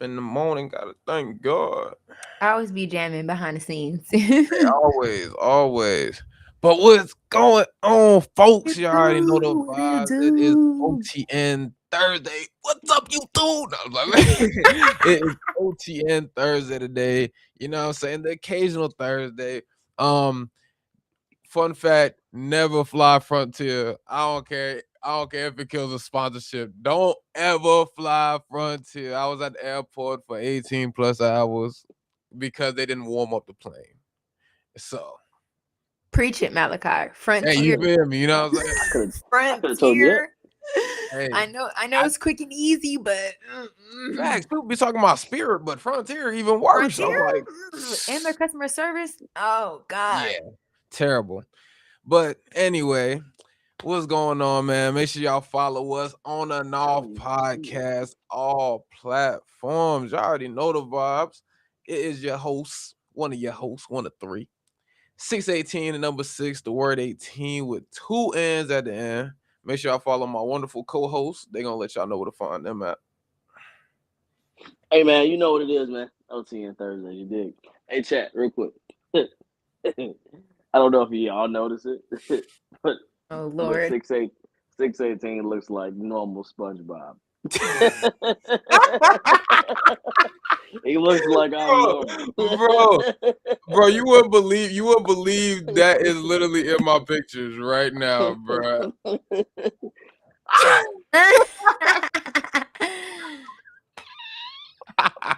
in the morning. Gotta thank God. I always be jamming behind the scenes. Always, always. But what's going on, folks? It You already know the do, what it vibes. It is do. OTN Thursday. What's up, YouTube? No, I'm like, it is OTN Thursday today. You know what I'm saying? The occasional Thursday. Um, Fun fact: never fly Frontier. I don't care. I don't care if it kills a sponsorship. Don't ever fly Frontier. I was at the airport for 18 plus hours because they didn't warm up the plane. So, Preach it, Malachi. hey, you Frontier. feel me? You know what I'm saying? I could have told you that. Frontier. Hey, I know I, it's quick and easy, but facts. People be talking about Spirit, but Frontier even worse. Frontier I'm like, and their customer service. Oh God. yeah, terrible. But anyway, what's going on, man? Make sure y'all follow us on and off podcast, all platforms. Y'all already know the vibes. It is your host, one of your hosts, one of three. 618 and number 6, the word 18 with two N's at the end. Make sure y'all follow my wonderful co-hosts. They're gonna let y'all know where to find them at. Hey man, you know what it is, man. OTN Thursday, you dig? Hey chat, real quick. I don't know if y'all notice it, but Oh but Lord. 618 looks like normal SpongeBob. He looks like I'm bro, normal. bro, bro, you wouldn't believe that is literally in my pictures right now, bro.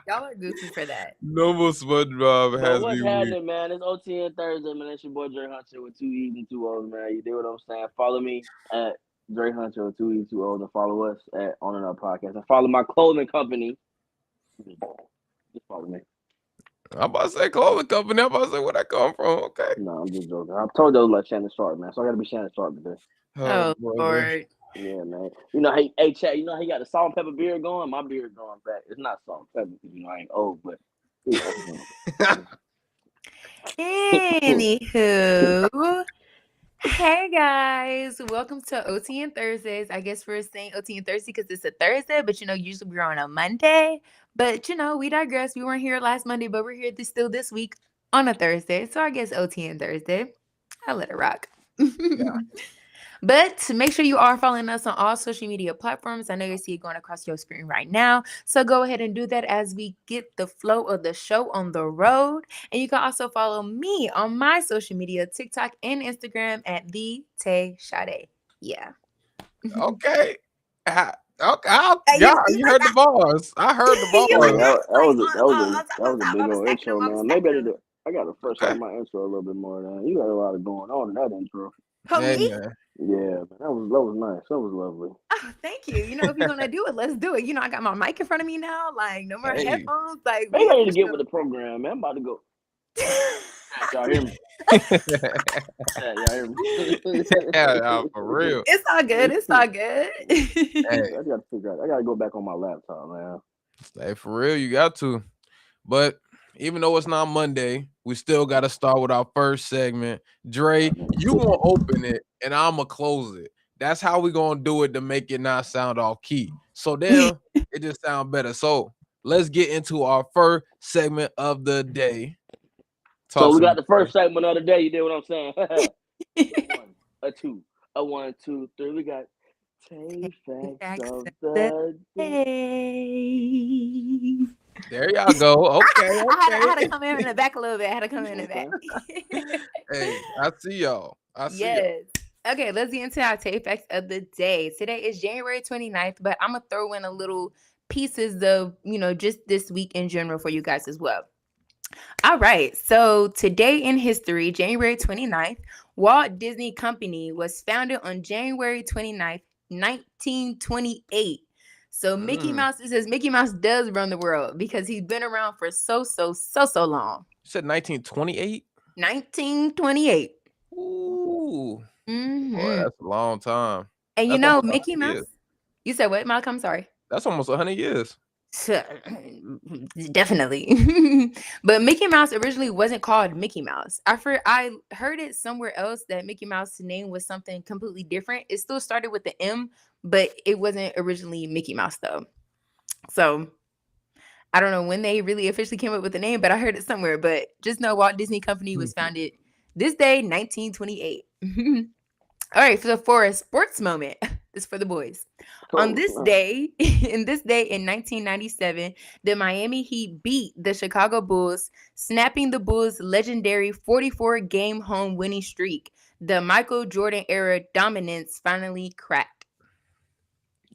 Y'all are goofy for that. Normal SpongeBob But has what's me weak. happening, man? It's OTN Thursday, man. It's your boy Dre Hunter with two E's and two O's, man. You do what I'm saying? Follow me at Dre Hunter with two E's, two O's, and follow us at On and Up Podcast. And follow my clothing company. Just follow me. I'm about to say clothing company. I'm about to say where that come from. Okay. No, I'm just joking. I told you I was like Shannon Sharp, man. So I gotta be Shannon Sharp today. Oh, Oh brother. Lord. Yeah, man. You know, hey, chat. You know how he got the salt and pepper beard going? My beard going back. It's not salt and pepper because I ain't old, but yeah. Anywho, hey guys, welcome to OTN Thursdays. I guess we're saying OTN Thursday because it's a Thursday, but usually we're on a Monday. But we digress. We weren't here last Monday, but we're here still this week on a Thursday. So I guess OTN Thursday. I'll let it rock. Yeah. But make sure you are following us on all social media platforms. I know you see it going across your screen right now. So go ahead and do that as we get the flow of the show on the road. And you can also follow me on my social media, TikTok and Instagram at the Tay Sade. Yeah. Okay. Okay. You, Yeah, you you like heard the that? bars. I heard the You Yeah, like bars. that? Like that was a I'm big gonna old stack intro, them. I'm gonna man. stack Maybe them. I gotta freshen up Okay. my intro a little bit more. Man. You got a lot of going on in that intro. Who Hey me? man. Yeah, man, that was nice. That was lovely. Oh, thank you. If you're gonna do it, let's do it. I got my mic in front of me now. Like no more Hey. headphones. Like Maybe we I need to get with official. the program, man. I'm about to go. Chat, y'all hear me? Chat, y'all hear me? Yeah, for real. It's all good. It's all Hey, good. I gotta figure out. I gotta go back on my laptop, man. hey, for real, you got to. But even though it's not Monday, we still got to start with our first segment. Dre, you gonna open it and I'ma close it. That's how we gonna do it to make it not sound off key. So then it just sound better. So let's get into our first segment of the day. So Talk we to me, got the Dre. first segment of the day. You did what I'm saying? A one, a two, a 1, 2, 3. We got Tay facts Facts of of the the day. day. There y'all go. Okay, I had to okay. come in the back a little bit. I had to come in the back. Okay. Hey, I see y'all. I see y'all. Yes. Okay, let's get into our take facts of the day. Today is January 29th, but I'm going to throw in a little pieces of, just this week in general for you guys as well. All right. So today in history, January 29th, Walt Disney Company was founded on January 29th, 1928. So Mickey Mm. Mouse, it says Mickey Mouse does run the world because he's been around for so long. You said 1928? 1928. Ooh. Boy, Mm-hmm. that's a long time. And That's almost 100 Mickey Mouse, years. you said what, Malcolm? I'm sorry. That's almost 100 years. Definitely. But Mickey Mouse originally wasn't called Mickey Mouse. I heard it somewhere else that Mickey Mouse's name was something completely different. It still started with the M, but it wasn't originally Mickey Mouse though. So I don't know when they really officially came up with the name, but I heard it somewhere. But just know Walt Disney Company was founded this day, 1928. All right, for a sports moment, this is for the boys. On this day, in 1997, the Miami Heat beat the Chicago Bulls, snapping the Bulls' legendary 44-game home winning streak. The Michael Jordan era dominance finally cracked.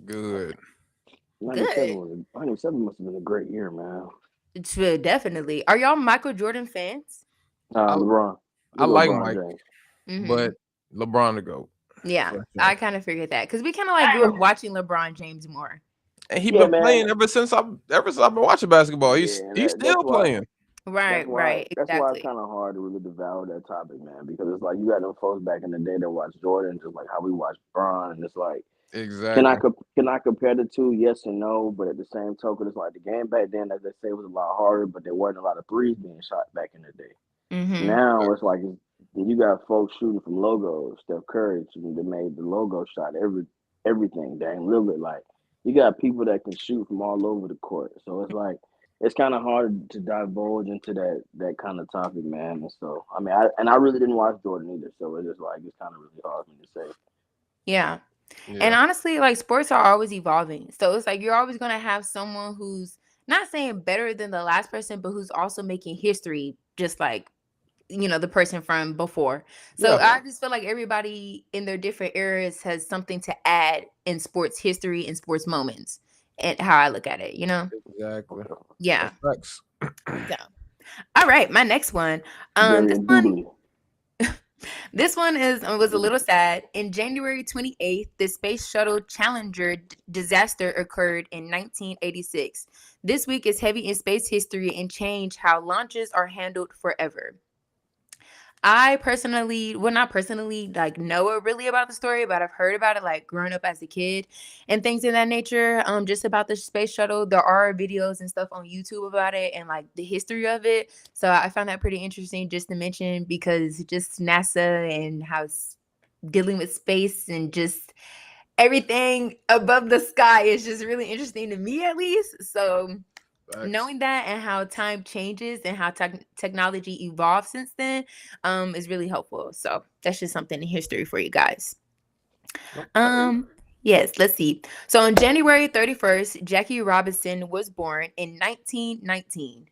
Good. 97 must have been a great year, man. Definitely. Are y'all Michael Jordan fans? LeBron. I like LeBron Mike, Mhm. but LeBron to go. Yeah, for sure. I kind of figured that because we kind of like grew up watching LeBron James more. And he Yeah, been man. playing ever since I've been watching basketball. He's Yeah, still that's why- playing. Right, That's why exactly. it's kind of hard to really devour that topic, man, because it's like you got them folks back in the day that watched Jordan, just like how we watch LeBron, and it's like, Exactly. can I compare the two? Yes and no, but at the same token, it's like the game back then, as they say, was a lot harder, but there weren't a lot of threes being shot back in the day. Mhm. Now it's like you got folks shooting from logos. Steph Curry, they made the logo shot everything. Dame Lillard, like you got people that can shoot from all over the court. So it's like it's kind of hard to divulge into that kind of topic, man. And so I mean, I really didn't watch Jordan either, so it's just like it's kind of really hard for me to say. Yeah. Yeah. And honestly, like sports are always evolving. So it's like you're always going to have someone who's not saying better than the last person, but who's also making history just like, the person from before. So Yeah. I just feel like everybody in their different eras has something to add in sports history and sports moments and how I look at it, Exactly. Yeah. Facts. So, all right, my next one. This one was a little sad. In January 28th, the Space Shuttle Challenger disaster occurred in 1986. This week is heavy in space history and changed how launches are handled forever. I personally, well, not personally, like know really about the story, but I've heard about it like growing up as a kid and things of that nature. Just about the space shuttle, there are videos and stuff on YouTube about it and like the history of it. So I found that pretty interesting just to mention because just NASA and how dealing with space and just everything above the sky is just really interesting to me, at least. So knowing that and how time changes and how technology evolves since then is really helpful. So that's just something in history for you guys. Yes, let's see. So on January 31st, Jackie Robinson was born in 1919.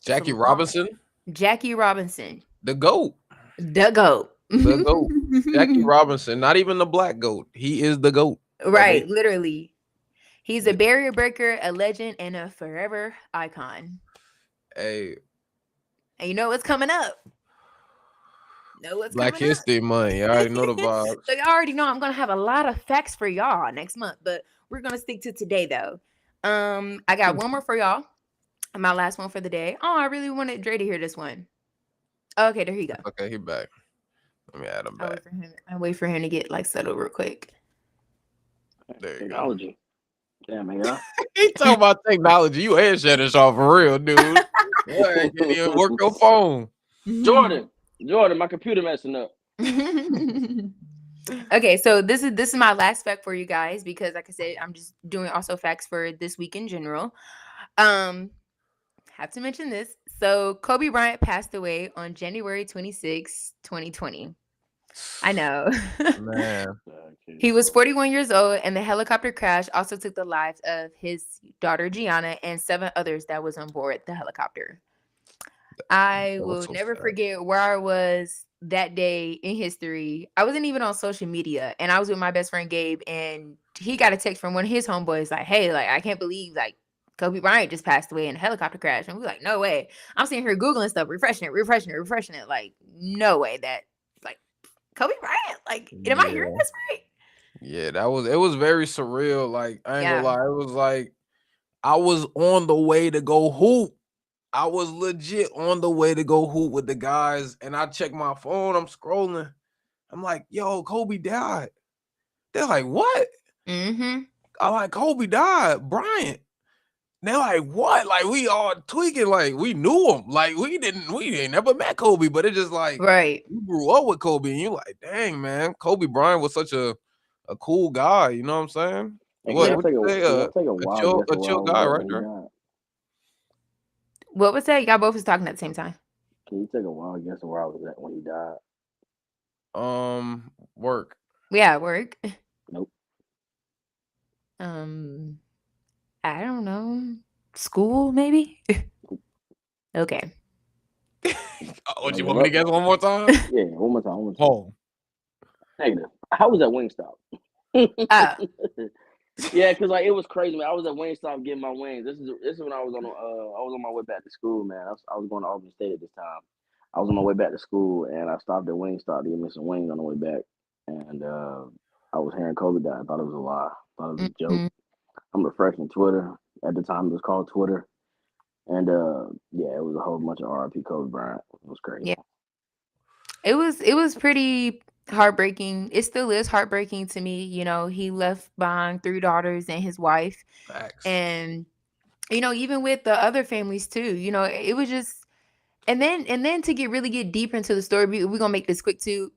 Jackie Robinson? Jackie Robinson. The GOAT. The GOAT. The GOAT. Jackie Robinson, not even the black GOAT. He is the GOAT. Right, literally. He's a barrier breaker, a legend, and a forever icon. Hey. And you know what's coming up? Black History Month. You already know the vibes. So you already know I'm going to have a lot of facts for y'all next month, but we're going to stick to today, though. I got one more for y'all. My last one for the day. Oh, I really wanted Dre to hear this one. Okay, there you go. Okay, he back. Let me add him back. I wait for him to get like settled real quick. There you Technology. go. Damn, man. He talking about technology. You ain't shut this off for real, dude. You ain't even work your phone. Jordan, my computer messing up. Okay, so this is my last fact for you guys because, like I said, I'm just doing also facts for this week in general. Have to mention this. So Kobe Bryant passed away on January 26, 2020. I know. Man. He was 41 years old, and the helicopter crash also took the lives of his daughter Gianna and 7 others that was on board the helicopter. I will never forget where I was that day in history. I wasn't even on social media, and I was with my best friend Gabe, and he got a text from one of his homeboys like, "Hey, like I can't believe like Kobe Bryant just passed away in a helicopter crash." And we're like, "No way!" I'm sitting here googling stuff, refreshing it. Like, no way that like Kobe Bryant. Like, am I hearing this right? Yeah, it was very surreal. Like, I ain't gonna lie, it was like I was on the way to go hoop. I was legit on the way to go hoop with the guys, and I check my phone. I'm scrolling. I'm like, "Yo, Kobe died." They're like, "What?" I'm like, "Kobe died, Bryant." They're like, "What?" Like, we all tweaking. Like, we knew him. Like, we ain't never met Kobe, but it's just like, you grew up with Kobe, and you're like, "Dang, man, Kobe Bryant was such a cool guy." You know what I'm saying? And What? can What you say? y'all take a A wild chill, guess a of where I chill was guy, at right when he there. died? What was that? Y'all both was talking at the same time. Can you take a wild guess of where I was at when he died? Work. Yeah, work. Nope. I don't know. School, maybe. Okay. What you Give want me to up? guess one more time? Yeah, one more time. Home. Negative. I was at Wingstop. Oh, Yeah, because like it was crazy, man. I was at Wingstop getting my wings. This is when I was on my way back to school, man. I was going to Albany State at this time. I was on my way back to school, and I stopped at Wingstop to get me some wings on the way back. And I was hearing Kobe died. I thought it was a lie. I thought it was a joke. mhm. I'm refreshing Twitter. At the time, it was called Twitter. And yeah, it was a whole bunch of RIP Kobe Bryant. It was crazy. Yeah. It was pretty heartbreaking. It still is heartbreaking to me. You know, he left behind 3 daughters and his wife. Facts. And even with the other families too, it was just and then to get deeper into the story, we're gonna make this quick too.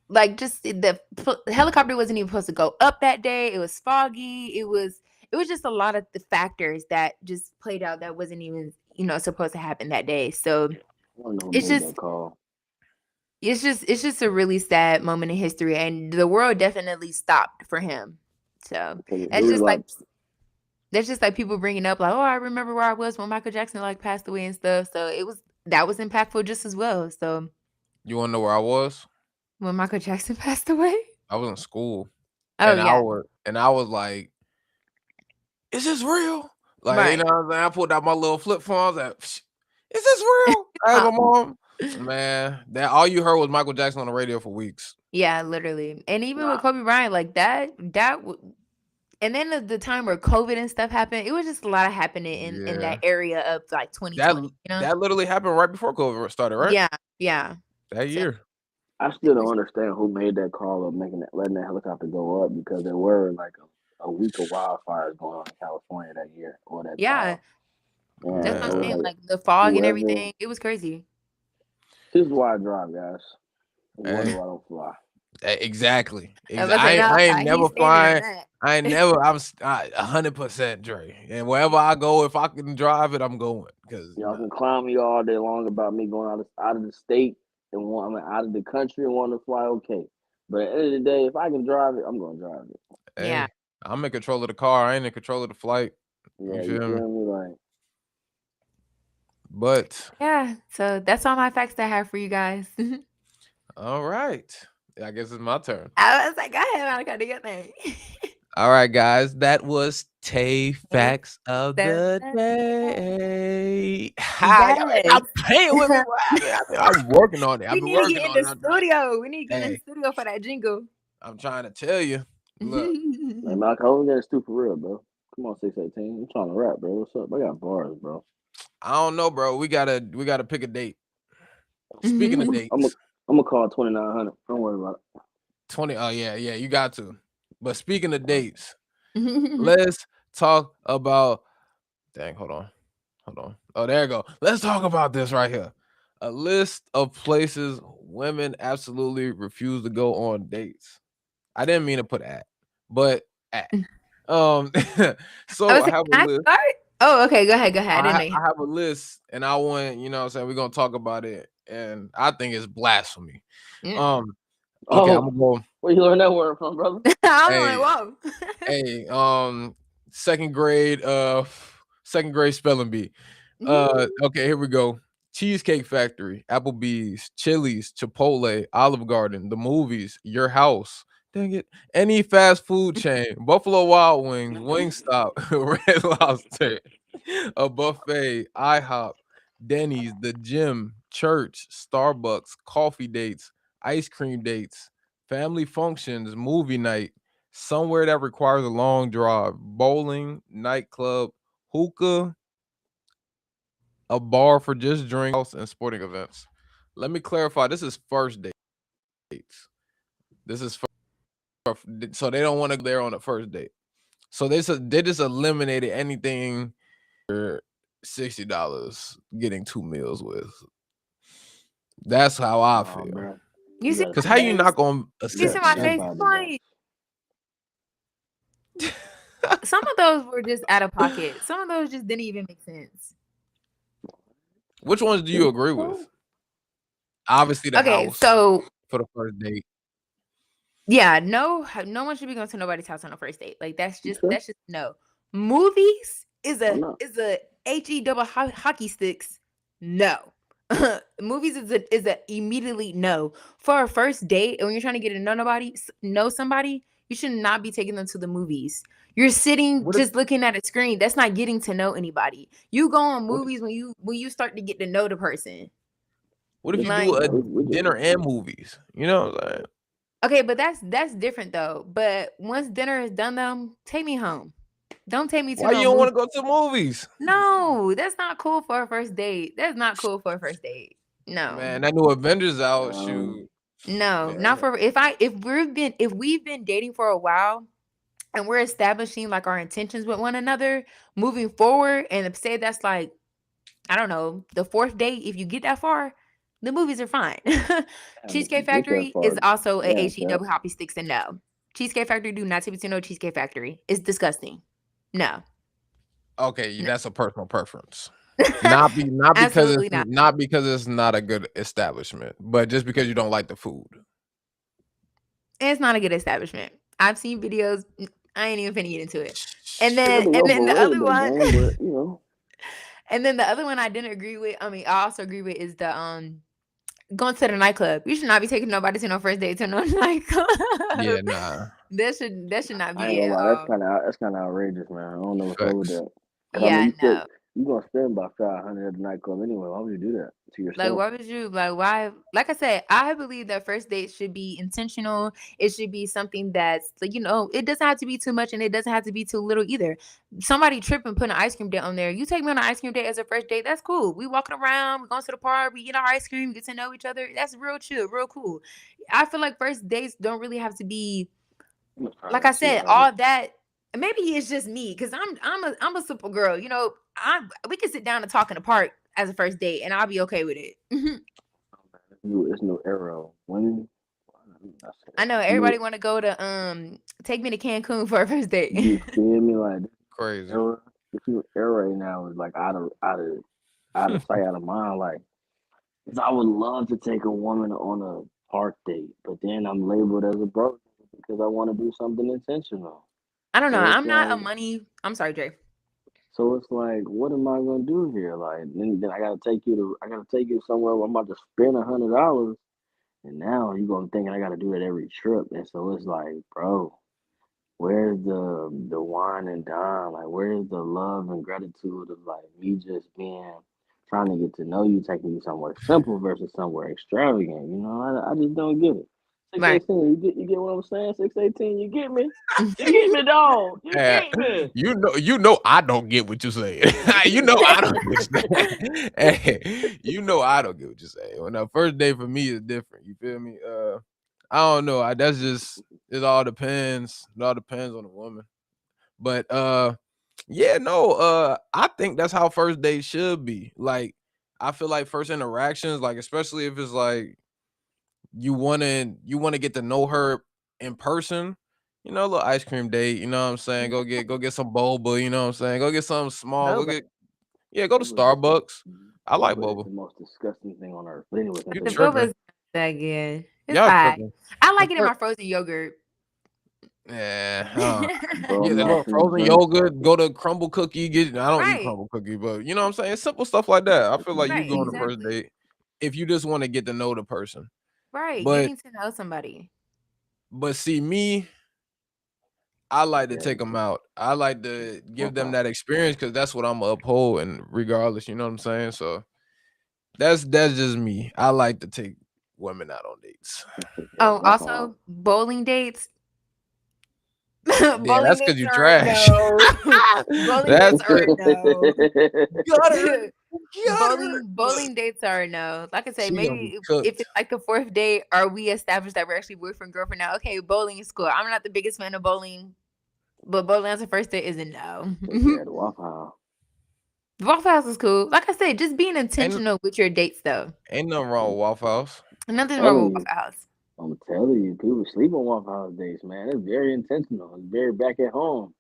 Like just the helicopter wasn't even supposed to go up that day. It was foggy. It was just a lot of the factors that just played out that wasn't even supposed to happen that day. So I want to know who it's made just that call. it's just a really sad moment in history, and the world definitely stopped for him. So It that's was just like, like people bringing up like, oh, I remember where I was when Michael Jackson like passed away and stuff. So that was impactful just as well. So You want to know where I was? when Michael Jackson passed away, I was in school, oh and yeah, I was like, "Is this real?" Like, right. what I'm saying? I pulled out my little flip phone. I was like, "Is this real?" I asked my mom. Man, that all you heard was Michael Jackson on the radio for weeks. Yeah, literally. And even nah, with Kobe Bryant, like and then the time where COVID and stuff happened, it was just a lot of happening in Yeah, that area of like 2020. that literally happened right before COVID started, right? Yeah. That So year. I still don't understand who made that call of letting that helicopter go up, because there were like a week of wildfires going on in California that year or that yeah, time. And that's what it I'm was saying. like Like the fog and whoever. everything, it was crazy. This is why I drive, guys. No wonder Hey. why I don't fly. Exactly. I was about to say, I ain't he's never standing on flying. that. I ain't never. I'm 100% Dre. And wherever I go, if I can drive it, I'm going. Because Y'all can clown me all day long about me going out of the state and out of the country and wanting to fly. Okay, but at the end of the day, if I can drive it, I'm gonna drive it. hey, Yeah. I'm in control of the car. I ain't in control of the flight. Yeah, You feel me? Like, But Yeah. So that's all my facts I have for you guys. all right. I guess it's my turn. I was like, go ahead, Monica, do your thing. All right, guys. That was Tay Facts of the Yes. Day. Hi, Yes. I'm playing with me. I'm working on it. I've We been need to working get in on the it. studio. We need to get in Hey. the studio for that jingle. I'm trying to tell you. Look, man, Malcolm, I was getting stupid for real, bro. Come on, 618. I'm trying to rap, bro. What's up? I got bars, bro. I don't know, bro. We gotta pick a date. Speaking of dates, I'm gonna call 2900. Don't worry about it. 20. Oh yeah, you got to. But speaking of dates, let's talk about. Dang, hold on. Oh, there you go. Let's talk about this right here. A list of places women absolutely refuse to go on dates. I didn't mean to put at, but at. So I have a list. Oh, okay. Go ahead. I didn't know. I have a list, and I want, you know what I'm saying, we're gonna talk about it, and I think it's blasphemy. Yeah. Okay, I'm gonna go. Where you learn that word from, brother? I'm like, whoa. Hey, second grade spelling bee. Okay, here we go. Cheesecake Factory, Applebee's, Chili's, Chipotle, Olive Garden, the movies, your house. Dang it. Any fast food chain, Buffalo Wild Wings, Wingstop, Red Lobster, a buffet, IHOP, Denny's, the gym, church, Starbucks, coffee dates, ice cream dates, family functions, movie night, somewhere that requires a long drive, bowling, nightclub, hookah, a bar for just drinks, and sporting events. Let me clarify. This is first dates. This is so they don't want to go there on the first date. So they just eliminated anything for $60 getting 2 meals with. That's how I feel. Bro. You Because how you not gonna see accept my shit? face? Some of those were just out of pocket. Some of those just didn't even make sense. Which ones do you agree with? Obviously, the Okay, house so for the first date. yeah, no one should be going to nobody's house on a first date. Like that's just Sure. no. Movies is Why a not? HE double hockey sticks. No. Movies is a immediately no. For a first date, and when you're trying to get to know somebody, you should not be taking them to the movies. You're sitting What if just looking at a screen. That's not getting to know anybody. You go on what if, movies when you start to get to know the person. what if you Like do a We dinner and movies? You know what I'm saying? okay, but that's different though. But once dinner is done, though, take me home. Don't take me to Why you no don't want movie. to go to movies? No, that's not cool for a first date. That's not cool for a first date. No. Man, that new Avengers out. Um, Shoot. No, Man, not for if we've been dating for a while and we're establishing like our intentions with one another moving forward, and say that's like, I don't know, the fourth date, if you get that far, the movies are fine. if you Cheesecake get that Factory is far, also a yeah, HE double hoppy sticks and no. Cheesecake Factory, do not take me to no Cheesecake Factory. It's disgusting. No. okay, No. that's a personal preference. Not because Absolutely it's not a good establishment, but just because you don't like the food. It's not a good establishment. I've seen videos. I ain't even finna get into it. I mean, And go then the for it, other though, one, gang, but you know, and then the other one I didn't agree with. I mean, I also agree with is the going to the nightclub. You should not be taking nobody to no first date to no nightclub. Yeah, nah. That should not I be ain't it gonna at lie, all. that's kind of outrageous, man. I don't know what's up with Facts. that. 'Cause I Yeah, mean, no. you gonna spend about 500 at the nightclub anyway. Why would you do that to Like, yourself? why would you why? Like I said, I believe that first dates should be intentional. It should be something that's like, it doesn't have to be too much and it doesn't have to be too little either. Somebody tripping, putting an ice cream date on there. You take me on an ice cream date as a first date, that's cool. We walking around, we going to the park, we eat our ice cream, we get to know each other. That's real chill, real cool. I feel like first dates don't really have to be, I'm gonna try like that I and see said, how it is. all that. Maybe it's just me because I'm a simple girl. We can sit down and talk in the park as a first date, and I'll be okay with it. It's no arrow. Women, I know everybody want to go to take me to Cancun for a first date. you feel me? Like Crazy. era, this new era right now is like out of sight, out of mind. Like, 'cause I would love to take a woman on a park date, but then I'm labeled as a broke because I want to do something intentional. I don't know. So it's I'm not a like, money. I'm sorry, Jay. what am I gonna do here? Like, then I gotta take you somewhere where I'm about to spend $100, and now you're gonna think I gotta do it every trip, and so it's like, bro, where's the wine and dine? Like, where's the love and gratitude of like me just being trying to get to know you, taking you somewhere simple versus somewhere extravagant? I just don't get it. Right. 618, you get what I'm saying? 618, you get me? You get me, dog. You get me. You know I don't get what you're saying. You know I don't get what you're saying. Hey, you know I don't get what you're saying. When the first day for me is different. You feel me? I don't know. That's just it all depends. It all depends on the woman. But yeah, no, I think that's how first dates should be. Like, I feel like first interactions, like especially if it's like you wanna get to know her in person, a little ice cream date, you know what I'm saying? Go get some boba, you know what I'm saying? Go get something small. Boba. Go to Boba is Starbucks. I like Boba is boba. the most disgusting thing on earth. But anyway, You The continue. tripping. boba's not that good. It's Y'all fine. tripping. I like The it in fir- my frozen yogurt. Yeah, Bro, yeah, I'm the not little finna frozen drink yogurt, something. go to crumble cookie, I don't eat Right. crumble cookie, but you know what I'm saying? Simple stuff like that. I feel like you Right. go on the first Exactly. date if you just want to get to know the person. Right. But Getting to know somebody. see me, I like to Yeah, take them out. I like to give them okay. that experience because that's what I'm gonna uphold, and regardless, you know what I'm saying. So that's just me. I like to take women out on dates. Yeah, Oh, Waffle House. also bowling dates. Yeah, Bowling that's because dates you are trash. no. Bowling That's dates are good. no. Gutter, gutter. Look, Bowling dates are no. Like I say, she gonna be maybe if cooked. it's like the fourth date, or we established that we're actually boyfriend girlfriend now. Okay, bowling is cool. I'm not the biggest fan of bowling, but bowling as a first date is a no. Yeah, the Waffle House. Waffle House is cool. Like I said, just being Ain't intentional with your dates though. ain't nothing wrong with Waffle House. Nothing wrong Telling with you. Waffle House. I'm telling you, people sleep on Waffle House dates, man. It's very intentional. It's very back at home.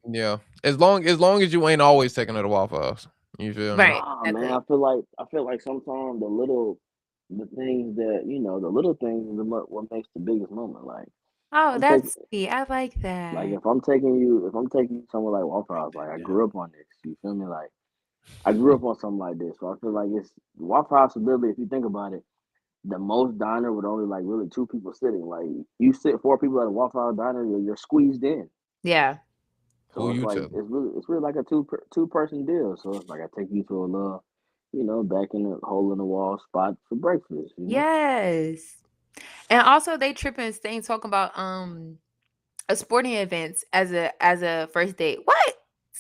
Yeah, as long as you ain't always taking her to Waffle House. You feel me? Right. Nah, man. Exactly. I feel like sometimes the things that the little things is what makes the biggest moment. Like Oh, I'm taking, that's sweet. I like like that. if I'm taking you somewhere like Waffle House, like I grew up on this. You feel me? Like I grew Yeah. up on something like this, so I feel like it's Waffle House is literally, if you think about it, the most diner with only like really two people sitting. Like you sit four people at a Waffle House diner, you're squeezed in. Yeah. So Who it's you like telling? it's really like a two person deal. So it's like I take you to a little, back in the hole in the wall spot for breakfast. Yes. And also they tripping staying talking about a sporting events as a first date. What?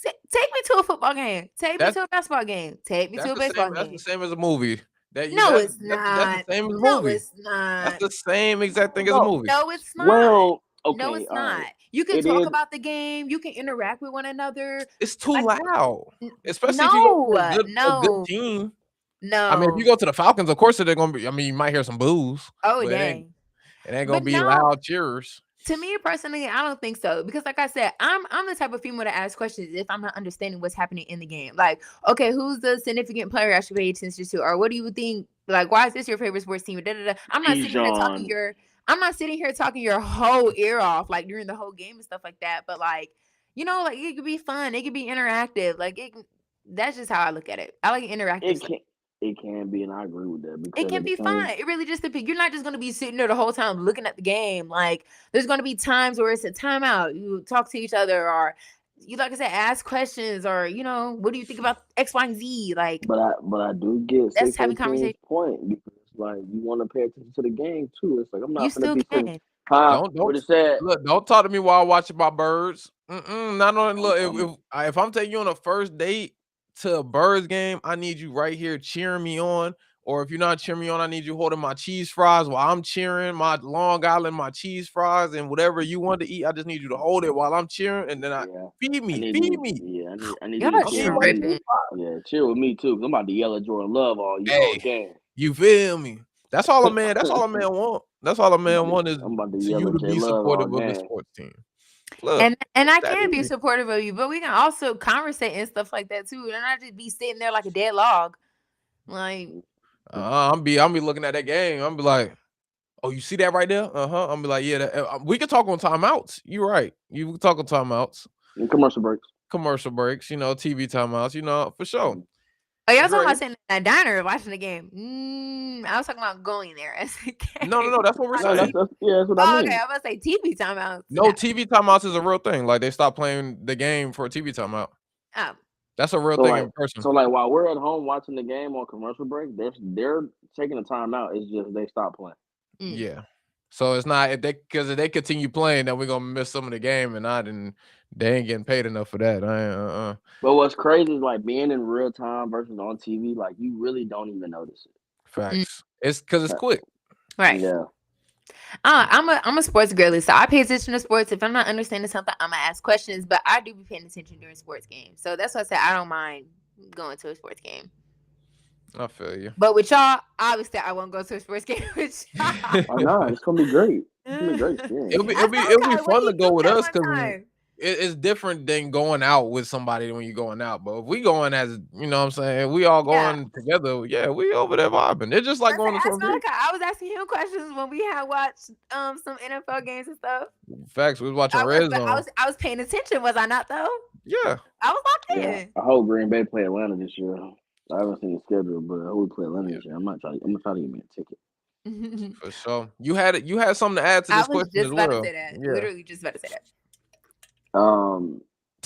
Take me to a football game. Take me That's to a basketball game. Take me to that's a the same. baseball That's the game. same as a movie. That you No, that's it's that's the not. same as a No, movie. it's That's not. the same exact thing as a No, movie. No, it's not. well, No, okay, it's all right. not. You can It talk is. about the game. You can interact with one another. It's too Like what? loud, especially if you go No, to a good no, team. I mean, if you no. go to the Falcons, of course they're gonna be. I mean, you might hear some boos, Oh but dang. it ain't gonna But be no, loud cheers. to me personally, I don't think so because, like I said, I'm the type of female to ask questions if I'm not understanding what's happening in the game. Like, okay, who's the significant player I should pay attention to, or what do you think? Like, why is this your favorite sports team? Da, da, da. Bijan. I'm not sitting here talking your whole ear off like during the whole game and stuff like that. But like, like it could be fun, it could be interactive. Like that's just how I look at it. I like interactive It stuff. can it can be, and I agree with that It because can at the be fun. same. It really just depends. You're not just gonna be sitting there the whole time looking at the game. Like there's gonna be times where it's a timeout. You talk to each other, or you like I said, ask questions, or what do you think about X, Y, and Z? Like But I do get that's having 618's conversation. point because like you want to pay attention to the game too. It's like I'm You not gonna still be sitting. can. Huh? Don't What it said? look. Don't talk to me while watching my birds. Not on I'm, look. If I'm, if I'm taking you on a first date to a birds game, I need you right here cheering me on. Or if you're not cheering me on, I need you holding my cheese fries while I'm cheering my Long Island, my cheese fries, and whatever you want to eat. I just need you to hold it while I'm cheering, and then I yeah. feed I me, need feed you. me. Yeah, I need Y'all you to are I'm cheer being on right me. there. tripping. Yeah, cheer with me too. 'Cause I'm about to yell at Jordan Love all Hey, game. you feel me? That's all a man. That's all a man want. That's all a man want is I'm about to to yell you at to J be Love all supportive of his game. sports team. Look, And I that can be easy. supportive of you, but we can also conversate and stuff like that too. And not just be sitting there like a dead log. Like I'm be looking at that game. I'm be like, oh, you see that right there? I'm be like, yeah. We can talk on timeouts. You're right. You can talk on timeouts, And commercial breaks. commercial breaks. TV timeouts. For sure. oh, y'all talking Great. about sitting in a diner watching the game? I was talking about going there as a No, no, game. no. That's what we're No, saying. that's what I Oh, okay. mean. I was about to say TV timeouts. No, No. TV timeouts is a real thing. Like they stopped playing the game for a TV timeout. Oh. That's a real So thing like in person. so like while we're at home watching the game on commercial break, they're taking a timeout. It's just they stop playing. Mm. Yeah. So it's not if they continue playing, then we're gonna miss some of the game, and they ain't getting paid enough for that. I ain't. But what's crazy is like being in real time versus on TV, like you really don't even notice it. Mm. Facts. It's because it's quick. Right. Yeah. I'm a sports girly, so I pay attention to sports. If I'm not understanding something, I'm gonna ask questions. But I do be paying attention during sports games, so that's why I said I don't mind going to a sports game. I feel you. But with y'all, obviously, I won't go to a sports game with y'all. Why not? It's gonna be great. It's gonna be a great It'll experience. be I it'll be told it'll be Kai when fun he to go do with that us one because time. it's different than going out with somebody when you're going out. But if we going as what I'm saying, we all Yeah. going together. Yeah, we over there vibing. It's just like I going to said, ask Twin Peaks. Malachi. I was asking him questions when we had watched some NFL games and stuff. Facts. We was watching Red But Zone. I was paying attention, was I not though? Yeah. I was locked Yeah. in. I hope Green Bay play Atlanta this year. I haven't seen the schedule, but I hope we play Atlanta Yeah. this year. I'm gonna try to get me a ticket. For sure. You had something to add to I this was question just as about to well. say that. Yeah. Literally just about to say that.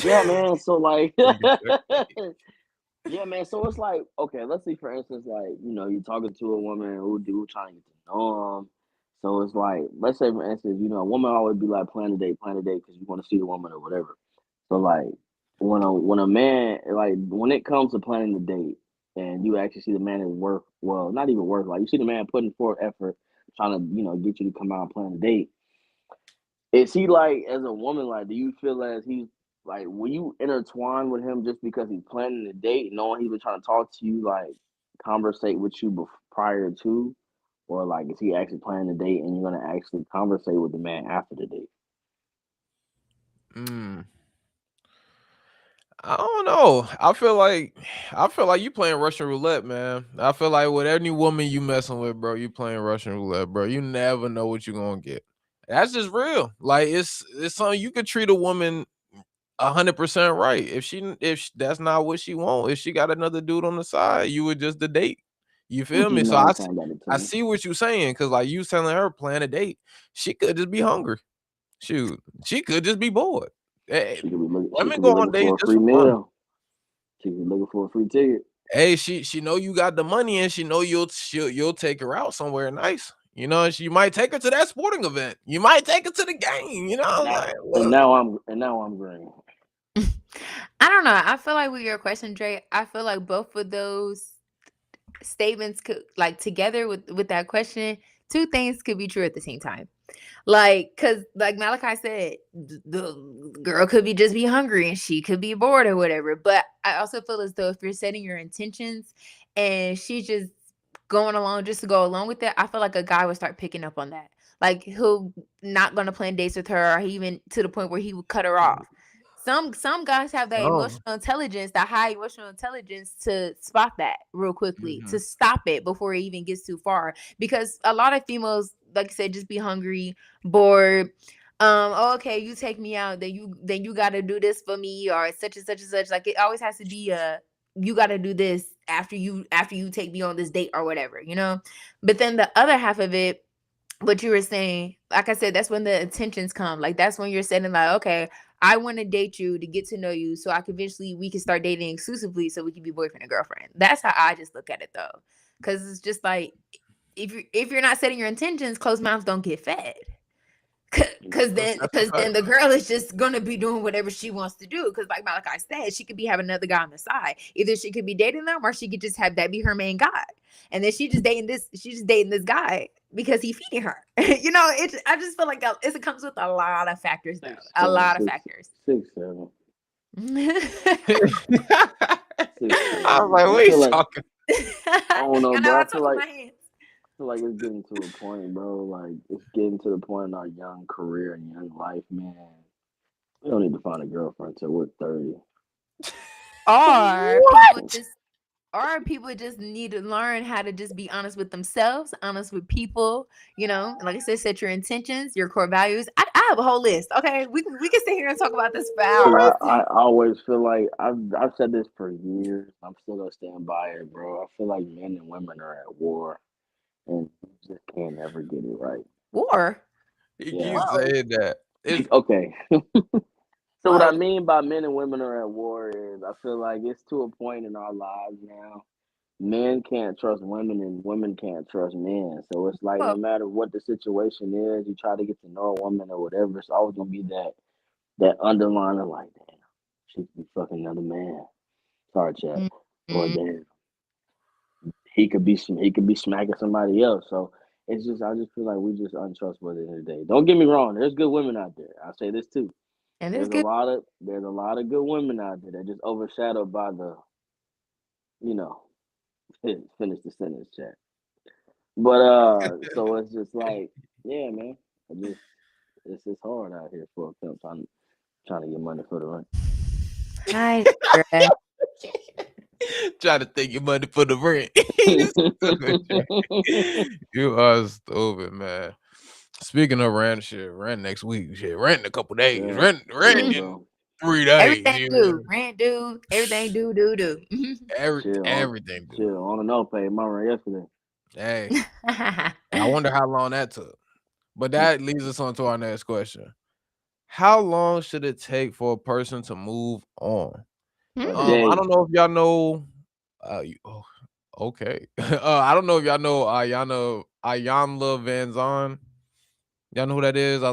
Yeah, man. So like You can check. yeah, man. So it's like, okay, let's see, for instance, like, you're talking to a woman who trying to get to know them. So it's like, let's say, for instance, a woman always be like, plan a date because you want to see the woman or whatever. So like, when a man, like, when it comes to planning the date, and you actually see the man is worth, well, not even worth, like, you see the man putting forth effort, trying to, get you to come out and plan a date. Is he like, as a woman, like, do you feel as he's like, will you intertwine with him just because he's planning the date, knowing he was trying to talk to you, like, conversate with you prior to, or like, is he actually planning the date and you're gonna actually conversate with the man after the date? Mm. I don't know. I feel like you playing Russian roulette, man. I feel like with any woman you messing with, bro, you playing Russian roulette, bro. You never know what you're gonna get. That's just real. Like it's something you could treat a woman 100% right. That's not what she want, if she got another dude on the side, you would just the date. You feel What you me? So know I'm talking about it I too. see what you're saying, because like you telling her plan a date, she could just be hungry. Shoot, she could just be bored. Hey, She could be looking. She women could be go on looking dates for a just free for fun. meal. She could be looking for a free ticket. Hey, she know you got the money, and she know you'll take her out somewhere nice. You know, she might take her to that sporting event. You might take her to the game. You know, Now, like, and look. now I'm green. I don't know. I feel like with your question, Dre, I feel like both of those statements could, like, together with that question, two things could be true at the same time. Like, cause like Malachi said, the girl could just be hungry and she could be bored or whatever. But I also feel as though if you're setting your intentions and she's just going along just to go along with it, I feel like a guy would start picking up on that. Like, he'll not gonna plan dates with her, or even to the point where he would cut her off. Some guys have that Oh. emotional intelligence, that high emotional intelligence, to spot that real quickly, to Mhm. stop it before it even gets too far. Because a lot of females, like I said, just be hungry, bored. Oh, okay, you take me out, then you gotta do this for me, or such and such and such. Like, it always has to be you gotta do this after you take me on this date or whatever, you know? But then the other half of it, what you were saying, like I said, that's when the intentions come. Like, that's when you're saying, like, okay, I want to date you to get to know you, so I can eventually we can start dating exclusively, so we can be boyfriend and girlfriend. That's how I just look at it, though, because it's just like, if you're not setting your intentions, closed mouths don't get fed. Cause then, That's a cause fact. then the girl is just gonna be doing whatever she wants to do. Cause like Malachi said, she could be having another guy on the side. Either she could be dating them, or she could just have that be her main guy. And then she's just dating this guy because he feeding her. You know, I just feel like it comes with a lot of factors, though. A lot of factors. 6'7". I was like, I what are feel you like talking? I don't know, You know, bro. I I feel talk with like my hands. it's getting to a point, bro. Like it's getting to the point in our young career and young life, man. We don't need to find a girlfriend until we're 30. Or What? people just need to learn how to just be honest with themselves, honest with people, you know. And like I said, set your intentions, your core values. I have a whole list. Okay, we can sit here and talk about this for See, hours. I always feel like I've said this for years. I'm still gonna stand by it, bro. I feel like men and women are at war, and you just can't ever get it right. War. He Yeah. keeps Whoa. saying that. It's Okay. So what I Whoa. mean by men and women are at war is I feel like it's to a point in our lives now. Men can't trust women and women can't trust men. So it's like no Whoa. matter what the situation is, you try to get to know a woman or whatever, it's always gonna be that underlying like, damn, she could be fucking another man. Sorry, chat. Or Mhm. damn, he could be smacking somebody else. So it's just I just feel like we just untrustworthy in the day. Don't get me wrong, there's good women out there. I'll say this too. And it's good. There's a lot of good women out there that just overshadowed by the, you know, finish the sentence, chat. But so it's just like, yeah, man. It's just hard out here for a pimp trying to get money for the rent. Hi, Dre. trying to think your money for the rent. You stupid, Jay. You are stupid, man. Speaking of rent, shit, rent next week, shit, rent in a couple days, Chill, rent chill, in Mhm. bro. 3 days. Everything You know? due, rent due, everything due. Mhm. Everything, dude. Chill. On the no pay my rent yesterday. Hey, I wonder how long that took. But that leads us on to our next question. How long should it take for a person to move on? A I day. don't know if y'all know. Okay. I don't know if y'all know Ayanla Van Zon. Y'all know who that is?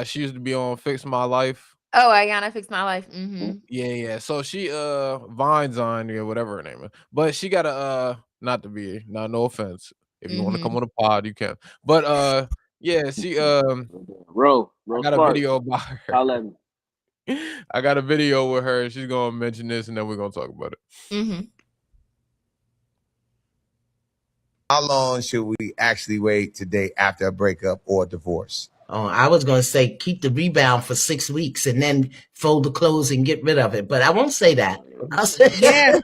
She used to be on Fix My Life. Oh, I gotta fix my life. Mm-hmm. Yeah. So she Vines on, yeah, whatever her name is. But she got a not no offense. If you want to come Mm-hmm. on the pod, you can. But yeah, she I Ro got a Sparks. video about her. Holla at me. I got a video with her. She's gonna mention this and then we're gonna talk about it. Mm-hmm. How long should we actually wait to date after a breakup or a divorce? Oh, I was going to say keep the rebound for 6 weeks and then fold the clothes and get rid of it, but I won't say that. I'll say Yes,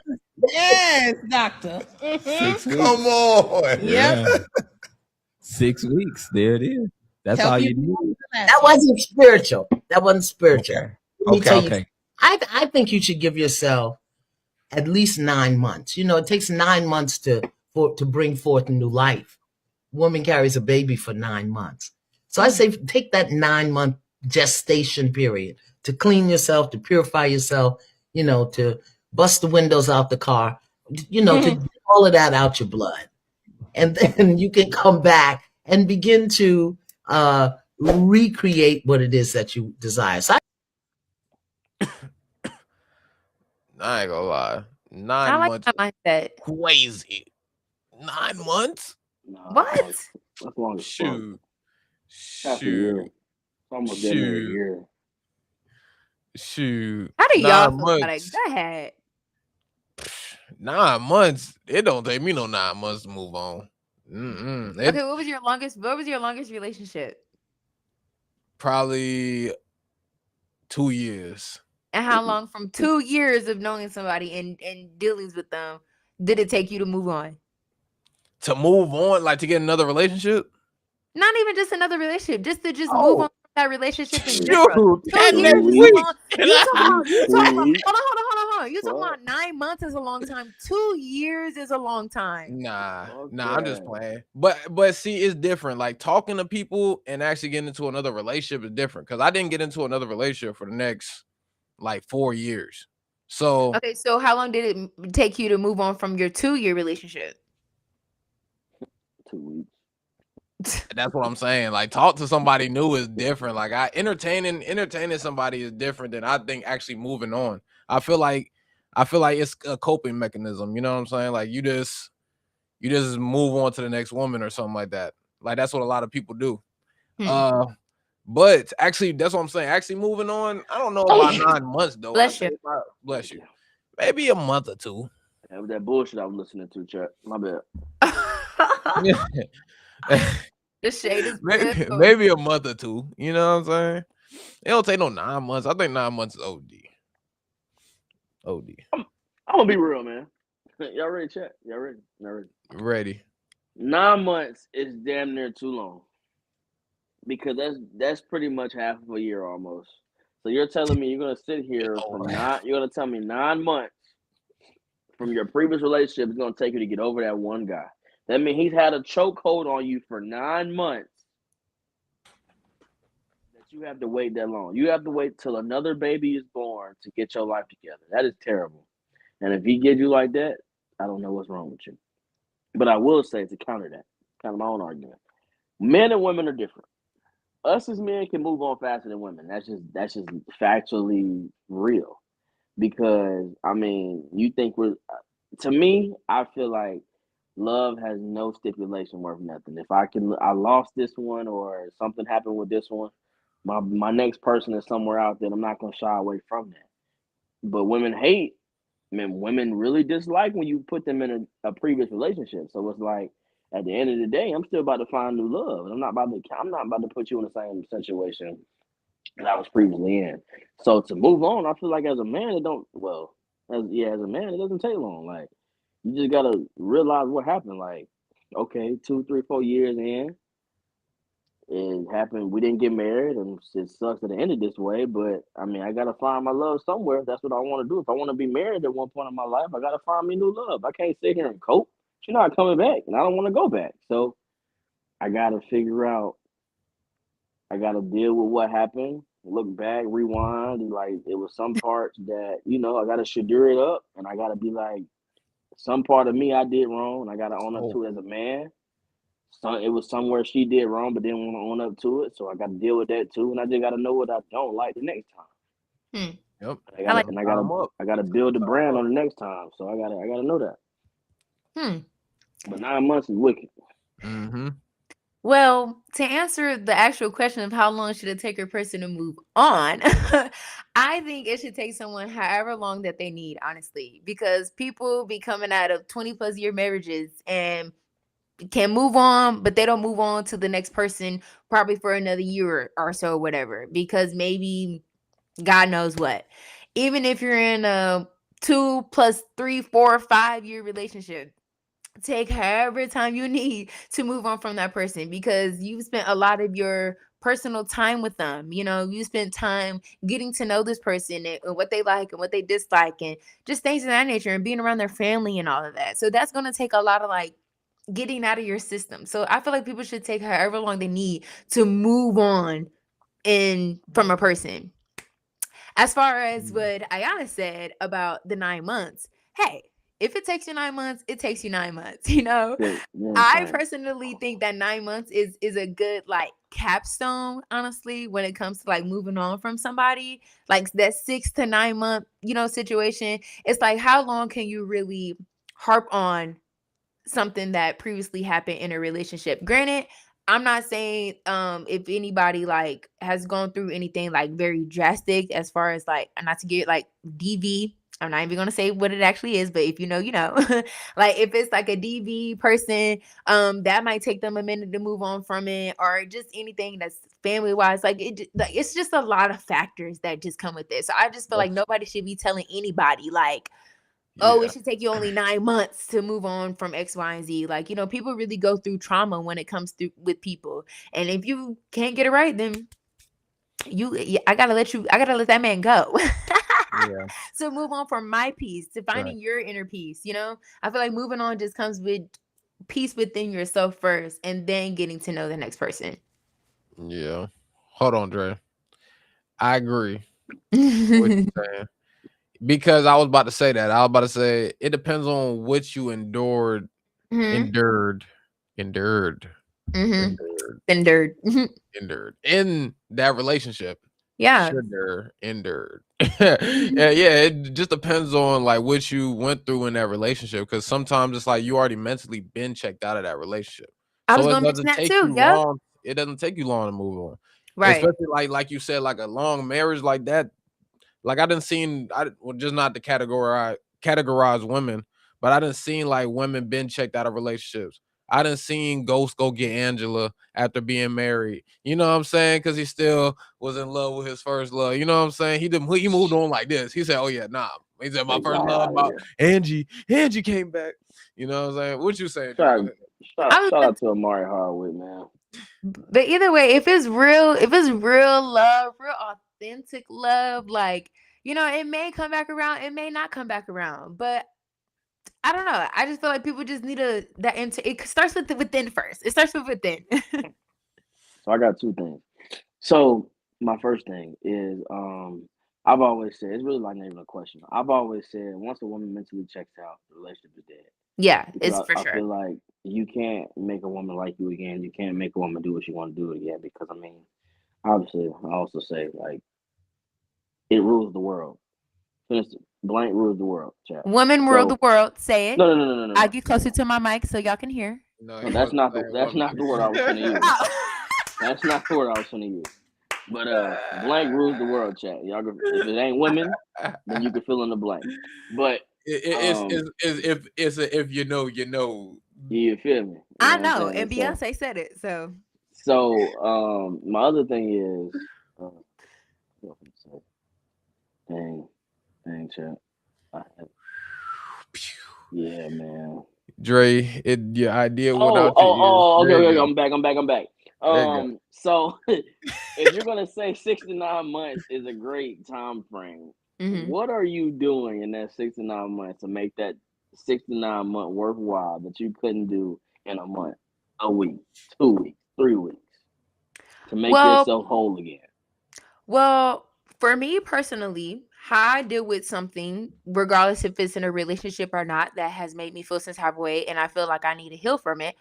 yes, doctor. 6 weeks. Come on. Yep. 6 weeks. There it is. That's Help all you you need. move to that wasn't spiritual. That wasn't spiritual. Okay. Let me tell you, Okay. I think you should give yourself at least 9 months. You know, it takes 9 months to bring forth a new life. Woman carries a baby for 9 months. So I say take that 9-month gestation period to clean yourself, to purify yourself, you know, to bust the windows out the car, you know, to get all of that out your blood. And then you can come back and begin to recreate what it is that you desire. So I ain't gonna lie. 9 I like months, my mindset. crazy. 9 months? Nah, What? That's long as fuck. Shoot. Half a year. Shoot. It's almost been there a Shoot. year. Shoot. How do y'all 9 feel about it? months. Go ahead. 9 months. It don't take me no 9 months to move on. Okay, what was your longest relationship? Probably 2 years. And how long from 2 years of knowing somebody and dealings with them did it take you to move on? To move on, like to get another relationship? Not even just another relationship, just to move Oh. on from that relationship in general. Shoot. 2 that years next is week. a long. You talking about? Week. Hold on. You talking What? about 9 months is a long time. 2 years is a long time. Nah, Fuck I'm just that. playing. But see, it's different. Like talking to people and actually getting into another relationship is different. Because I didn't get into another relationship for the next like 4 years. So Okay, so how long did it take you to move on from your 2-year relationship? 2 weeks. that's what I'm saying. Like talk to somebody new is different. Like entertaining somebody is different than I think actually moving on. I feel like it's a coping mechanism. You know what I'm saying? Like you just move on to the next woman or something like that. Like that's what a lot of people do. But actually, that's what I'm saying. Actually moving on, I don't know about 9 months though. Bless I you. say bless you. Maybe a month or two. That was that bullshit I was listening to, Chuck. My bad. The shade is maybe a month or two. You know what I'm saying? It don't take no 9 months. I think 9 months is OD. I'm gonna be real, man. Y'all ready, Chuck? Y'all ready? Ready. 9 months is damn near too long. Because that's pretty much half of a year almost. So you're telling me you're gonna sit here you're gonna tell me 9 months from your previous relationship is gonna take you to get over that one guy. That means he's had a chokehold on you for 9 months. That you have to wait that long. You have to wait till another baby is born to get your life together. That is terrible. And if he gives you like that, I don't know what's wrong with you. But I will say to counter that, kind of my own argument. Men and women are different. Us as men can move on faster than women. That's just factually real. Because I mean, you think to me, I feel like love has no stipulation worth nothing. If I lost this one or something happened with this one, my next person is somewhere out there. I'm not gonna shy away from that. But women women really dislike when you put them in a previous relationship. So it's like at the end of the day, I'm still about to find new love. I'm not about to put you in the same situation that I was previously in. So to move on, I feel like as a man, as a man, it doesn't take long. Like you just gotta realize what happened. Like, okay, 2, 3, 4 years in, it happened. We didn't get married, and it sucks that it ended this way. But I mean, I gotta find my love somewhere. That's what I want to do. If I want to be married at one point in my life, I gotta find me new love. I can't sit here and cope. She's not coming back, and I don't want to go back. So I gotta figure out. I gotta deal with what happened. Look back, rewind, and like it was some parts that I gotta shadur it up, and I gotta be like, some part of me I did wrong, and I gotta own up to it as a man. It was somewhere she did wrong, but didn't want to own up to it, so I got to deal with that too. And I just got to know what I don't like the next time. Yep. I gotta build the brand on the next time, so I gotta know that. But 9 months is wicked. Mm-hmm. Well, to answer the actual question of how long should it take a person to move on, I think it should take someone however long that they need, honestly, because people be coming out of 20+ year marriages and can move on, but they don't move on to the next person probably for another year or so, whatever, because maybe God knows what. Even if you're in a 2 plus 3, 4, 5 year relationship, take however time you need to move on from that person because you've spent a lot of your personal time with them. You know, you spent time getting to know this person and what they like and what they dislike and just things of that nature and being around their family and all of that. So that's going to take a lot of like getting out of your system. So I feel like people should take however long they need to move on in from a person. As far as what Ayana said about the 9 months, hey, if it takes you 9 months, it takes you 9 months, you know? Yeah, yeah, I fine. personally think that 9 months is a good like capstone, honestly, when it comes to like moving on from somebody. Like that 6 to 9 month, you know, situation. It's like how long can you really harp on something that previously happened in a relationship? Granted, I'm not saying if anybody like has gone through anything like very drastic as far as like not to get like DV. I'm not even gonna say what it actually is, but if you know, you know. Like if it's like a DV person, that might take them a minute to move on from it, or just anything that's family wise. Like it's just a lot of factors that just come with it. So I just feel like nobody should be telling anybody like, oh, Yeah. it should take you only 9 months to move on from X, Y, and Z. Like, you know, people really go through trauma when it comes through with people. And if you can't get it right, then I gotta let that man go. Yeah. So move on from my peace to finding Right. your inner peace. You know, I feel like moving on just comes with peace within yourself first, and then getting to know the next person. Yeah. Hold on, Dre. I agree with what you're saying. Because I was about to say that. I was about to say it depends on what you endured, endured, endured, Mm-hmm. endured, Endured. endured in that relationship. Yeah. Shoulder, endured. Yeah, it just depends on like what you went through in that relationship. Because sometimes it's like you already mentally been checked out of that relationship, I was so it gonna mention doesn't that take too. you Yep. long. It doesn't take you long to move on, Right. especially like you said, like a long marriage like that. Like I didn't seen, well, just not to categorize women, but I didn't seen like women been checked out of relationships. I didn't seen Ghost go get Angela after being married. You know what I'm saying? Because he still was in love with his first love. You know what I'm saying? He moved on like this. He said, "Oh yeah, nah." He said, "My first love about Angie. Angie came back." You know what I'm saying? What you saying? Dre? Go ahead. Shout out to Amari Hardwick, man. But either way, if it's real love, real authentic love, like, you know, it may come back around, it may not come back around. But I don't know. I just feel like people just need it starts with within first. It starts with within. So I got two things. So my first thing is I've always said it's really like not even a question. I've always said once a woman mentally checks out, the relationship is dead. Yeah, Because it's for I sure. feel like you can't make a woman like you again. You can't make a woman do what you want to do again. Because I mean, obviously, I also say like it rules the world. For instance, blank rules the world, chat. Woman rule the So world. Say it. no. I get closer to my mic so y'all can hear. No, No, he that's wasn't not the saying that's not the word I was woman. gonna use. Oh. That's not the word I was gonna use. But blank rules the world, chat. Y'all, if it ain't women, then you can fill in the blank. But It's if you know, you know. you feel me? You I know what know, I'm and saying? Beyonce said it. So So my other thing is, what was I gonna say? Dang, chat. Yeah, man. Dre, your idea went out your ears. There Okay. you go. I'm back. There you go. So if you're gonna say 6 to 9 months is a great time frame, what are you doing in that 6 to 9 months to make that 6 to 9 month worthwhile that you couldn't do in a month, a week, 2 weeks, 3 weeks to make yourself whole again? Well, for me personally, how I deal with something, regardless if it's in a relationship or not, that has made me feel some type of way, and I feel like I need to heal from it,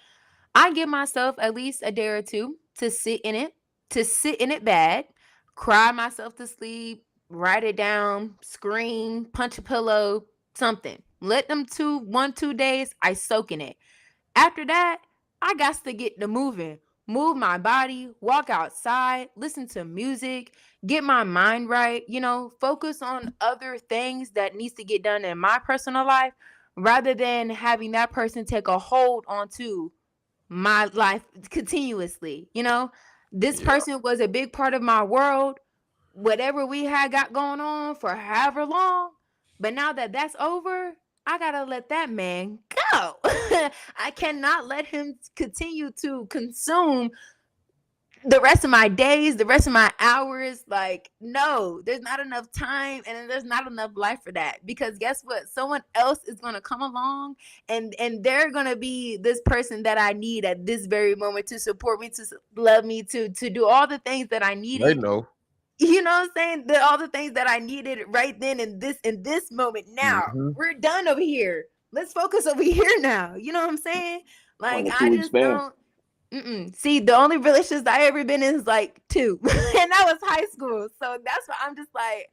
I give myself at least a day or two to sit in it bad, cry myself to sleep, write it down, scream, punch a pillow, something. Let them 2 days, I soak in it. After that, I got to get to moving. Move my body, walk outside, listen to music, get my mind right, you know, focus on other things that needs to get done in my personal life rather than having that person take a hold onto my life continuously. You know, this Yeah. person was a big part of my world, whatever we had got going on for however long. But now that that's over, I gotta let that man go. I cannot let him continue to consume the rest of my days, the rest of my hours. Like, no, there's not enough time and there's not enough life for that. Because guess what? Someone else is gonna come along and they're gonna be this person that I need at this very moment to support me, to love me, to do all the things that I They needed. know. You know what I'm saying? All the things that I needed right then in this moment. Now Mhm. we're done over here. Let's focus over here now. You know what I'm saying? Like, a I 2 week just span. don't. See, the only relationships I ever been in is like 2, and that was high school. So that's why I'm just like,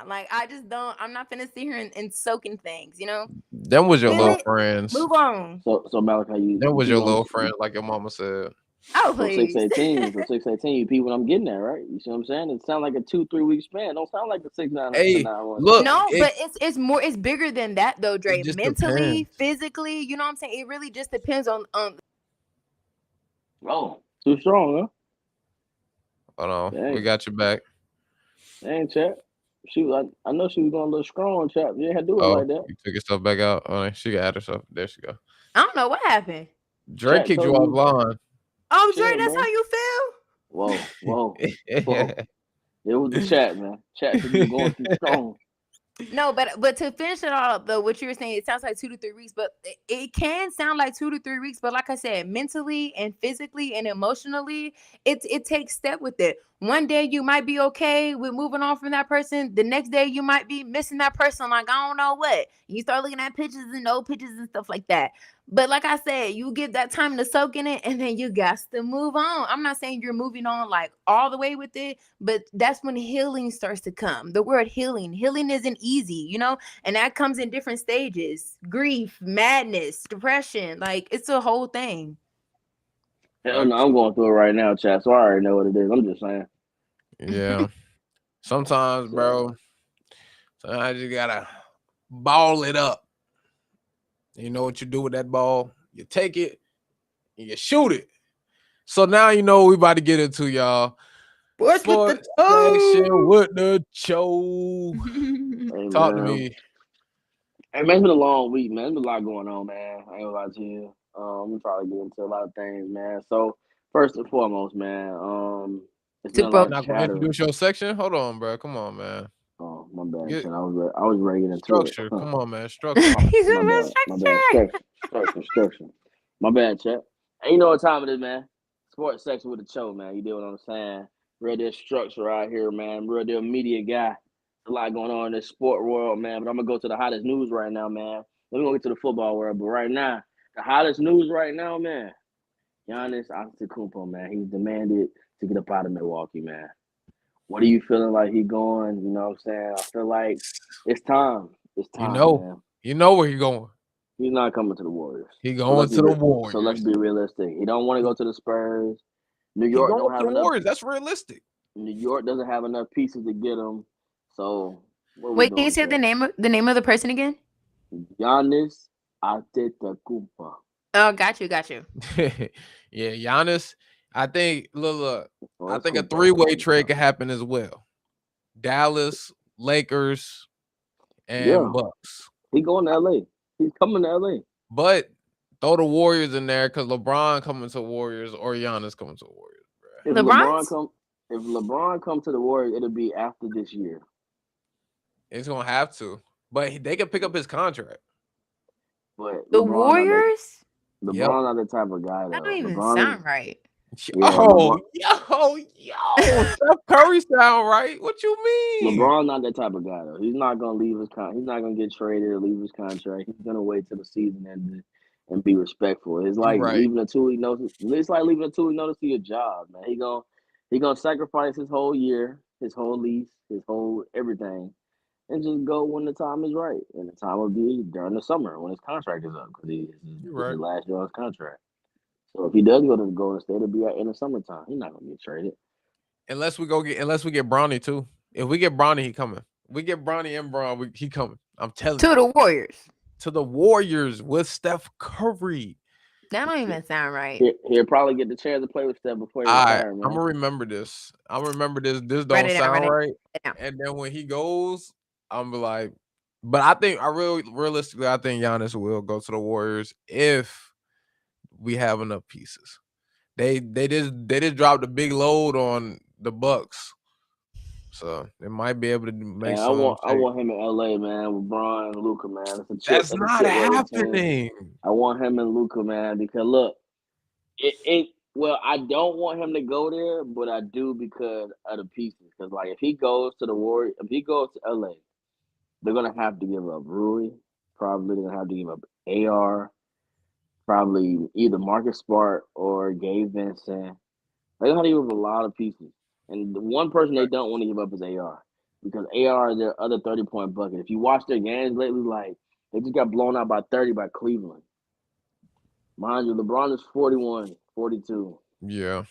like, I just don't. I'm not finna sit here and soaking things. You know, Them was your feel little it, friends. move on. So Malachi, you Them was you your know, little friend, like your mama said. Oh, so please. 618, so 618, you people I'm getting at, right? You see what I'm saying? It sounds like a 2-3 week span. Don't sound like a 6 9 Hey, 9 1 look, No, it, but it's more, it's bigger than that though, Dre. it just Mentally, depends. physically, you know what I'm saying? It really just depends on Oh, too strong, Hold on, huh? we Dang, got you back. dang, chap. I know she was going a little strong, chap. You ain't had to do it Oh, like that. you took yourself back out. Oh, she got add herself. There she go. I don't know what happened. Drake Chat kicked you told me, offline. Oh, Dre, chill, that's how bro. you feel? Whoa, whoa, whoa. It was the chat, man. Chat said you were going too strong. No, but to finish it all up though, what you were saying, it sounds like 2 to 3 weeks, but it can sound like 2 to 3 weeks. But like I said, mentally and physically and emotionally, it takes step with it. One day you might be okay with moving on from that person. The next day you might be missing that person, like I don't know what. You start looking at pictures and old pictures and stuff like that. But like I said, you give that time to soak in it, and then you got to move on. I'm not saying you're moving on like all the way with it, but that's when healing starts to come. The word healing isn't easy, you know, and that comes in different stages: grief, madness, depression. Like, it's a whole thing. Hell no, I'm going through it right now, chat. So I already know what it is. I'm just saying. Yeah. Sometimes, So, bro, sometimes you gotta ball it up. You know what you do with that ball? You take it and you shoot it. So now you know what we about to get into, y'all. Sports with the Sports section toe. with the show. hey, Talk to man. me. Hey, man, it's been a long week, man. There's been a lot going on, man. I ain't gonna lie to you. We probably get into a lot of things, man. So first and foremost, man, it's been a Super lot of Not gonna chatter. introduce your section? Hold on, bro. Come on, man. Oh, my bad, Get son. I was ready to get into structure. it. Come on, man. Structure. He's My a bad, my bad. Structure. My bad, chat. And you know what time it is, man. Sports section with the show, man. You deal what I'm saying? Real deal structure out here, man. Real deal media guy. A lot going on in this sport world, man. But I'm gonna go to the hottest news right now, man. Let me go get to the football world. But right now, the hottest news right now, man. Giannis Antetokounmpo, man. He's demanded to get up out of Milwaukee, man. What are you feeling like he going? You know what I'm saying? I feel like it's time. It's time, man. You know where he going. He's not coming to the Warriors. He going to the Warriors. So let's be realistic. He don't want to go to the Spurs. New He York going don't to have the enough. Warriors. That's realistic. New York doesn't have enough pieces to get him. So what are we Wait, doing, can you say Chad? the name of the person again? Giannis Antetokounmpo. Oh, got you. Yeah, Giannis. I think look, Oh, I it's think a Kumpo. 3-way trade could happen as well. Dallas, Lakers, and Yeah, Bucks. he going to LA. He's coming to LA. But throw the Warriors in there because LeBron coming to Warriors or Giannis coming to Warriors, bro. If LeBron come to the Warriors, it'll be after this year. It's gonna have to. But they can pick up his contract. But The LeBron Warriors? not the type of guy That though. don't even LeBron sound is right. yeah. Yo, LeBron, Steph Curry sound right. What you mean? LeBron not that type of guy though. He's not gonna leave his He's not gonna get traded or leave his contract. He's gonna wait till the season ended and be respectful. It's like Right. leaving a 2-week notice. It's like leaving a 2-week notice to your job, man. He gonna sacrifice his whole year, his whole lease, his whole everything, and just go when the time is right. And the time will be during the summer when his contract is up because You're this is right. the last year of his contract. So if he does go to the Golden State, it'll be in the summertime. He's not gonna get traded. Unless we get Bronny too. If we get Bronny, he coming. We get Bronny and Braun, he coming. I'm telling you. To the Warriors. To the Warriors with Steph Curry. That don't even sound right. He'll probably get the chance to play with Steph before he I'm retires, man. gonna remember this. I'm gonna remember this. This Write don't it down, sound write it right. down. And then when he goes, I'm be like, but I think realistically, I think Giannis will go to the Warriors if we have enough pieces. They just dropped a big load on the Bucks, so they might be able to make Man, I some. want him in LA, man, with Bron and Luca, man. That's That's not a chip worthy team. happening. I want him and Luca, man, because look, well, I don't want him to go there, but I do because of the pieces. Because like, if he goes to the Warriors, if he goes to LA, they're gonna have to give up Rui. Probably they're gonna have to give up AR. Probably either Marcus Smart or Gabe Vincent. They're gonna have to give up a lot of pieces. And the one person they don't want to give up is AR. Because AR is their other 30-point bucket. If you watch their games lately, like they just got blown out by 30 by Cleveland. Mind you, LeBron is 41, 42. Yeah.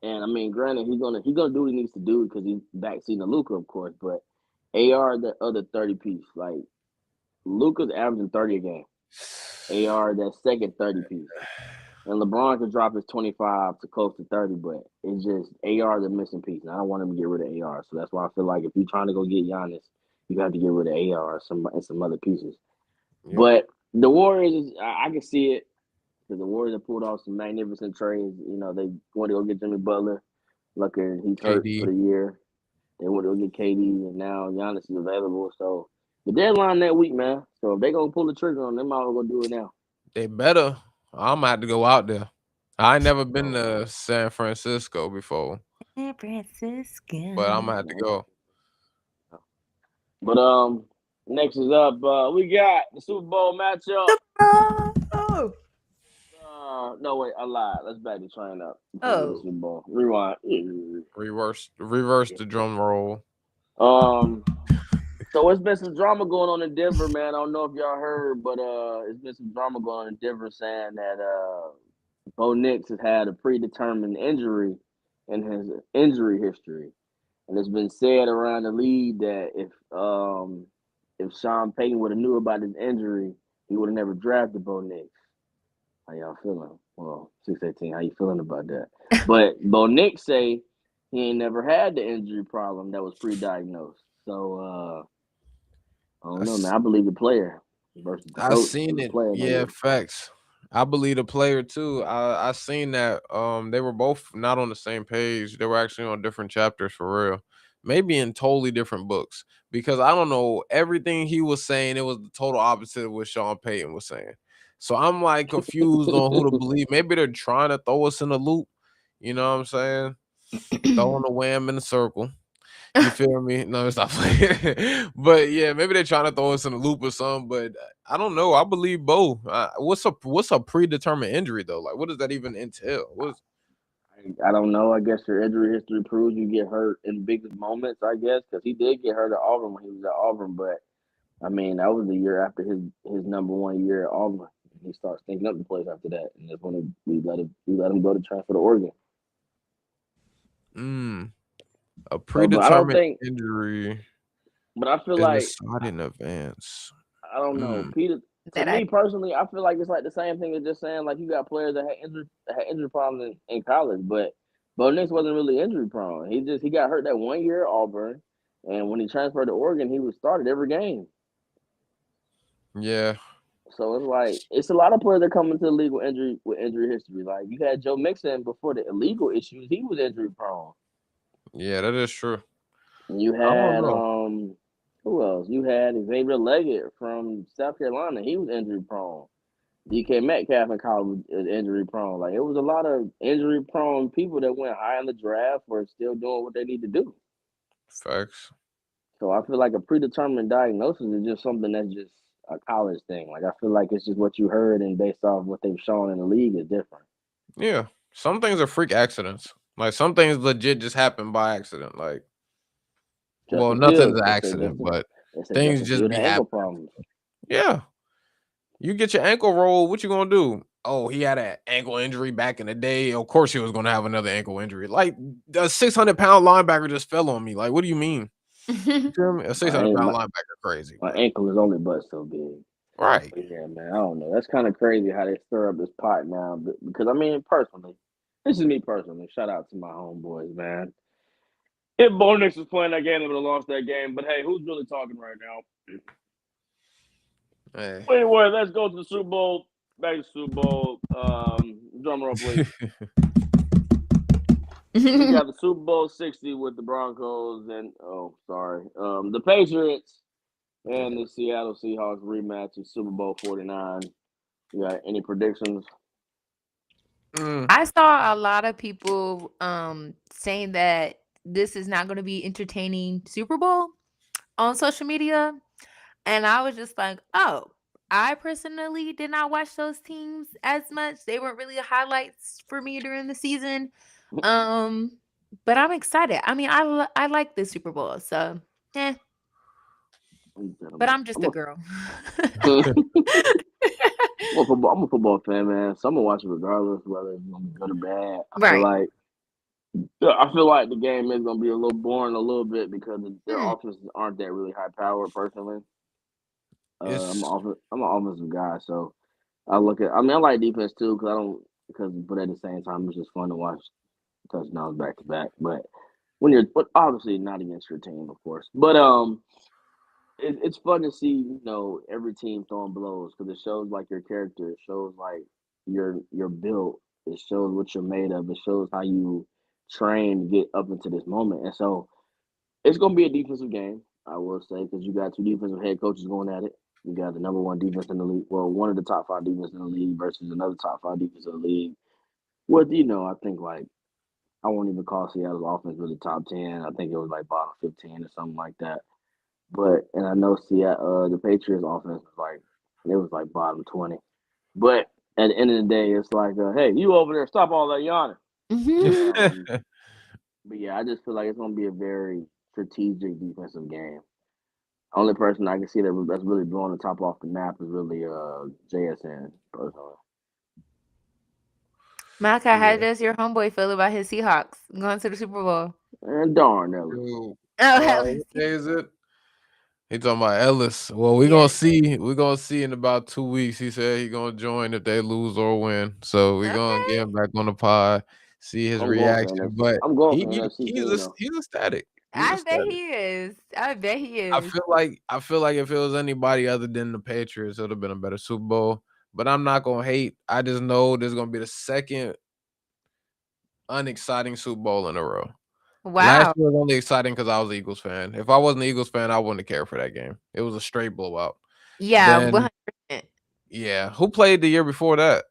And I mean, granted, he's gonna do what he needs to do because he's backseating to Luka, of course. But AR the other 30 piece. Like Luka's averaging 30 a game. AR that second 30 piece. And LeBron could drop his 25 to close to 30, but it's just AR the missing piece. And I don't want him to get rid of AR. So that's why I feel like if you're trying to go get Giannis, you got to get rid of AR and some other pieces. Yeah. But the Warriors, I can see it. Because the Warriors have pulled off some magnificent trades. You know, they want to go get Jimmy Butler. Lucky he's hurt KD. for the year. They want to go get KD, and now Giannis is available. So the deadline that week, man. So if they're going to pull the trigger on them, might as well go do it now. They better. I'm gonna have to go out there. I ain't never been to San Francisco before, San Francisco. but I'm gonna have to go. But next is up. We got the Super Bowl matchup. Oh. No, wait, I lied. Let's back the train up. Oh. Super Bowl. Rewind. Reverse the drum roll. So it's been some drama going on in Denver, man. I don't know if y'all heard, but it's been some drama going on in Denver saying that Bo Nix has had a predetermined injury in his injury history. And it's been said around the league that if Sean Payton would have knew about his injury, he would have never drafted Bo Nix. How y'all feeling? Well, 618, how you feeling about that? But Bo Nix say he ain't never had the injury problem that was pre-diagnosed. So I don't know, man. I believe the player versus the coach. I seen it. Player, Yeah, facts. I believe the player too. I seen that they were both not on the same page. They were actually on different chapters for real. Maybe in totally different books. Because I don't know, everything he was saying, it was the total opposite of what Sean Payton was saying. So I'm like confused on who to believe. Maybe they're trying to throw us in a loop. You know what I'm saying? Throwing the wham in a circle. You feel me? No, stop playing. But yeah, maybe they're trying to throw us in a loop or something. But I don't know. I believe Bo. What's a predetermined injury though? Like, what does that even entail? I don't know. I guess your injury history proves you get hurt in big moments. I guess because he did get hurt at Auburn when he was at Auburn, but I mean that was the year after his number one year at Auburn. He starts thinking up the place after that, and that's when we let him go to transfer to Oregon. A predetermined so, injury. But I feel like decided in advance. I don't know, Peter. To me personally, I feel like it's like the same thing as just saying like you got players that had injury problems in college, but Bo Nix wasn't really injury prone. He got hurt that 1 year at Auburn, and when he transferred to Oregon, he was started every game. Yeah. So it's like it's a lot of players that come into the league with injury history. Like you had Joe Mixon before the illegal issues; he was injury prone. Yeah, that is true. You had who else? You had Xavier Leggett from South Carolina. He was injury prone. DK Metcalf in college was injury prone. Like it was a lot of injury prone people that went high in the draft or still doing what they need to do. Facts. So I feel like a predetermined diagnosis is just something that's just a college thing. Like I feel like it's just what you heard and based off what they've shown in the league is different. Yeah. Some things are freak accidents. Like some things legit just happen by accident. Like nothing's an accident, but things just be happening. Problems. Yeah. You get your ankle rolled, what you gonna do? Oh, he had an ankle injury back in the day. Of course he was gonna have another ankle injury. Like the 600-pound linebacker just fell on me. Like, what do you mean? You feel me? A 600-pound linebacker crazy. My ankle is only but so big. Right. Yeah, man. I don't know. That's kind of crazy how they stir up this pot now. Because I mean, personally, this is me personally. Shout out to my homeboys, man. If Bo Nix was playing that game, they would have lost that game. But hey, who's really talking right now? Hey. Anyway, let's go to the Super Bowl. Back to the Super Bowl. Drum roll, please. We got the Super Bowl 60 with the Broncos and the Patriots and the Seattle Seahawks rematch of Super Bowl 49. You got any predictions? I saw a lot of people saying that this is not going to be entertaining Super Bowl on social media, and I was just like, oh, I personally did not watch those teams as much. They weren't really highlights for me during the season. But I'm excited. I mean, I like the Super Bowl, so but I'm just a girl. I'm a football fan, man. So I'm gonna watch it regardless whether it's gonna be good or bad. Right. I feel like the game is gonna be a little boring a little bit because their offenses aren't that really high powered. Personally, I'm an offensive guy, so I like defense too but at the same time it's just fun to watch touchdowns back to back. But obviously not against your team, of course. But it's fun to see every team throwing blows because it shows like your character. It shows like your built. It shows what you're made of. It shows how you train to get up into this moment. And so it's gonna be a defensive game, I will say, because you got two defensive head coaches going at it. You got the number one defense in the league, well, one of the top 5 defense in the league versus another top 5 defense in the league. With I think like I won't even call Seattle's offense really top 10. I think it was like bottom 15 or something like that. And I know the Patriots offense was like bottom 20. But at the end of the day, it's like, hey, you over there, stop all that yawning. But yeah, I just feel like it's gonna be a very strategic defensive game. Only person I can see that's really blowing the top off the map is really JSN personally. Malachi, how does your homeboy feel about his Seahawks going to the Super Bowl? And darn Ellis. Oh, hell. What day is it? He talking about Ellis. Well, we're gonna see. We're gonna see in about 2 weeks. He said he's gonna join if they lose or win. So we're gonna get him back on the pod, see his reaction. But I'm going he's ecstatic. I bet he is. I bet he is. I feel like if it was anybody other than the Patriots, it would have been a better Super Bowl. But I'm not gonna hate. I just know there's gonna be the second unexciting Super Bowl in a row. Wow. Last year was only exciting because I was an Eagles fan. If I wasn't an Eagles fan, I wouldn't have cared for that game. It was a straight blowout. Yeah, 100%. Yeah. Who played the year before that?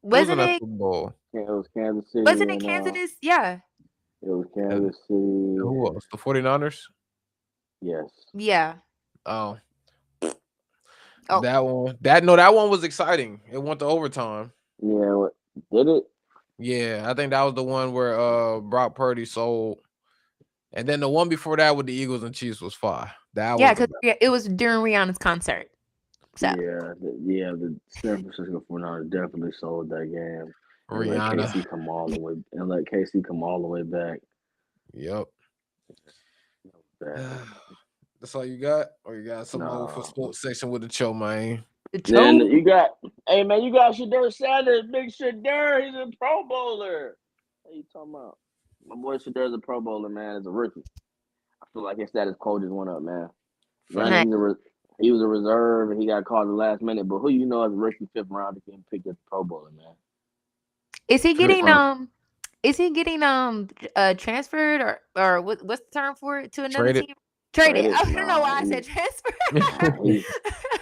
Wasn't it? Super Bowl? Yeah, it was Kansas City. Wasn't it Kansas? Yeah. It was Kansas City. Who else? The 49ers? Yes. Yeah. Oh. That one. That one was exciting. It went to overtime. Yeah, did it? Yeah, I think that was the one where Brock Purdy sold. And then the one before that with the Eagles and Chiefs was fire. Because it was during Rihanna's concert. So. The San Francisco 49ers definitely sold that game. Rihanna. And let KC come all the way back. Yep. That's all you got? Or you got some more for sports section with the Cho, man? Then you got Shedeur Sanders, big Shedeur. He's a Pro Bowler. What are you talking about? My boy Shedeur's a Pro Bowler, man. As a rookie, I feel like his status quo just went up, man. He was a reserve and he got called at the last minute. But who you know as a rookie 5th round getting picked as a Pro Bowler, man? Is he getting transferred or what's the term for it to another team? Traded. I don't know why I said transfer.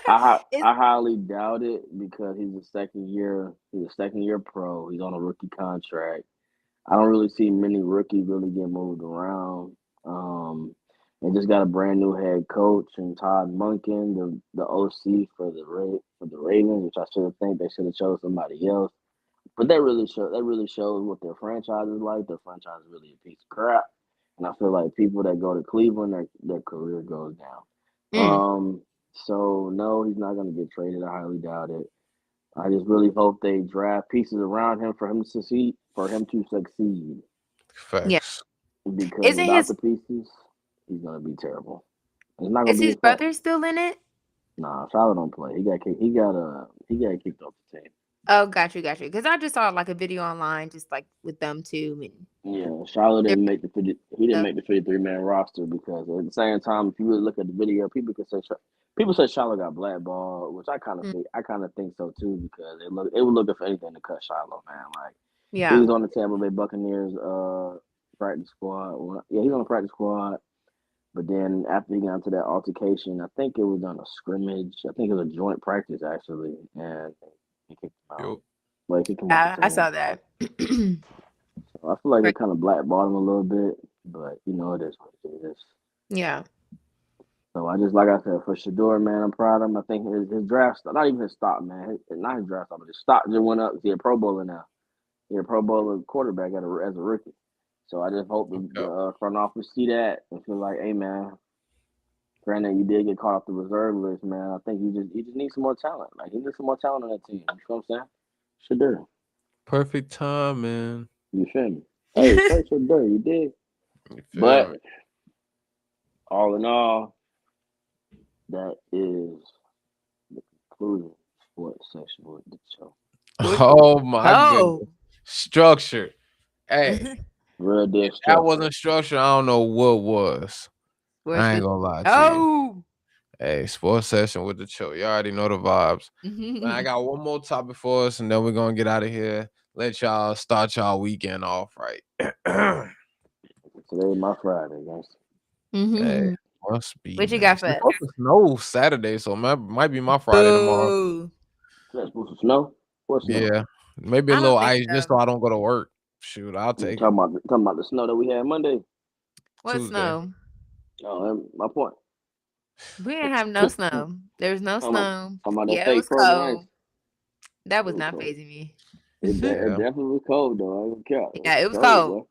I highly doubt it because he's a second year pro. He's on a rookie contract. I don't really see many rookies really get moved around. They just got a brand new head coach and Todd Monken, the OC for the Ravens, which I they should have chose somebody else. But that really shows what their franchise is like. Their franchise is really a piece of crap. And I feel like people that go to Cleveland, their career goes down. So no, he's not going to get traded. I highly doubt it. I just really hope they draft pieces around him for him to succeed. Facts. Yeah. Because without the pieces, he's going to be terrible. Is his brother still in it? Nah, Charlotte don't play. He got kicked. He got kicked off the team. Oh, got you. Because I just saw like a video online, just like with them too. And Yeah, Charlotte they're didn't make the 50. He didn't stuff. make the 53-man roster because at the same time, if you really look at the video, people say Charlotte got blackballed, which I kind of think so too because they were looking for anything to cut Charlotte, man. Like he Yeah. was on the Tampa Bay Buccaneers practice squad. Yeah, he's on the practice squad. But then after he got into that altercation, I think it was on a scrimmage. I think it was a joint practice actually, and he kicked him out. Yo. Well, he kicked him Yeah, out the I team. saw that. So I feel like they kind of blackballed him a little bit, but it is what it is. Yeah. So I just, like I said, for Shedeur, man, I'm proud of him. I think his draft, not even his stock, man, not his draft stock, but his stock just went up. He's a Pro Bowler now. He's a Pro Bowler quarterback as a rookie. So I just hope the front office see that and feel like, hey, man, granted you did get caught off the reserve list, man. I think you just need some more talent. Like he needs some more talent on that team. You know what I'm saying? Shedeur. Perfect time, man. You feel me? Hey, say Shedeur, you did. You feel But me? all in all, that is the conclusion of the sports section with the show. Oh my Oh. goodness. Structure. Hey, Real deal that structure. wasn't structure. I don't know what was. I ain't gonna lie to you. Oh. Hey, sports session with the show. You already know the vibes. Man, I got one more topic for us, and then we're gonna get out of here. Let y'all start y'all weekend off right. Today my Friday, guys. Hey, must be. What you got nice. for It's us? supposed to snow Saturday, so might be my Friday tomorrow. Boo. That's supposed to snow? What snow? Yeah, maybe a I don't little think ice just so. so I don't go to work. Shoot, I'll You take it. talking about the snow that we had Monday? What Tuesday. snow? Oh, my point. We didn't have no snow. There was no Talking about- snow. talking about that Yeah, it fake was frozen cold. ice. That was It was not cold. phasing me. It Yeah. definitely was cold though. I don't care. Yeah, it was cold. Boy.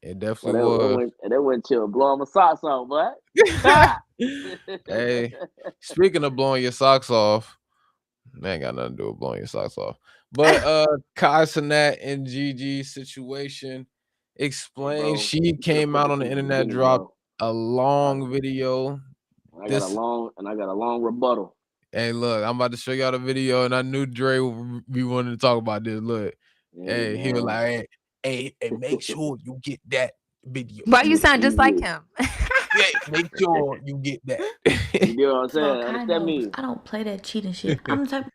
It Well, definitely that was. went chill, blowing my socks off, boy. Hey, speaking of blowing your socks off, that ain't got nothing to do with blowing your socks off. But Kai Cenat and Gigi situation explained. Bro, She you should've came put out this on the in the internet, beginning, dropped bro. a long video. I got a long rebuttal. Hey, look, I'm about to show y'all the video, and I knew Dre would be wanting to talk about this. Look, Hey, he was man. like, hey, make sure you get that video. Why you sound just like him? Yeah, make sure you get that. You know what I'm saying? Bro, Kai Understand knows me? I don't play that cheating shit. I'm the type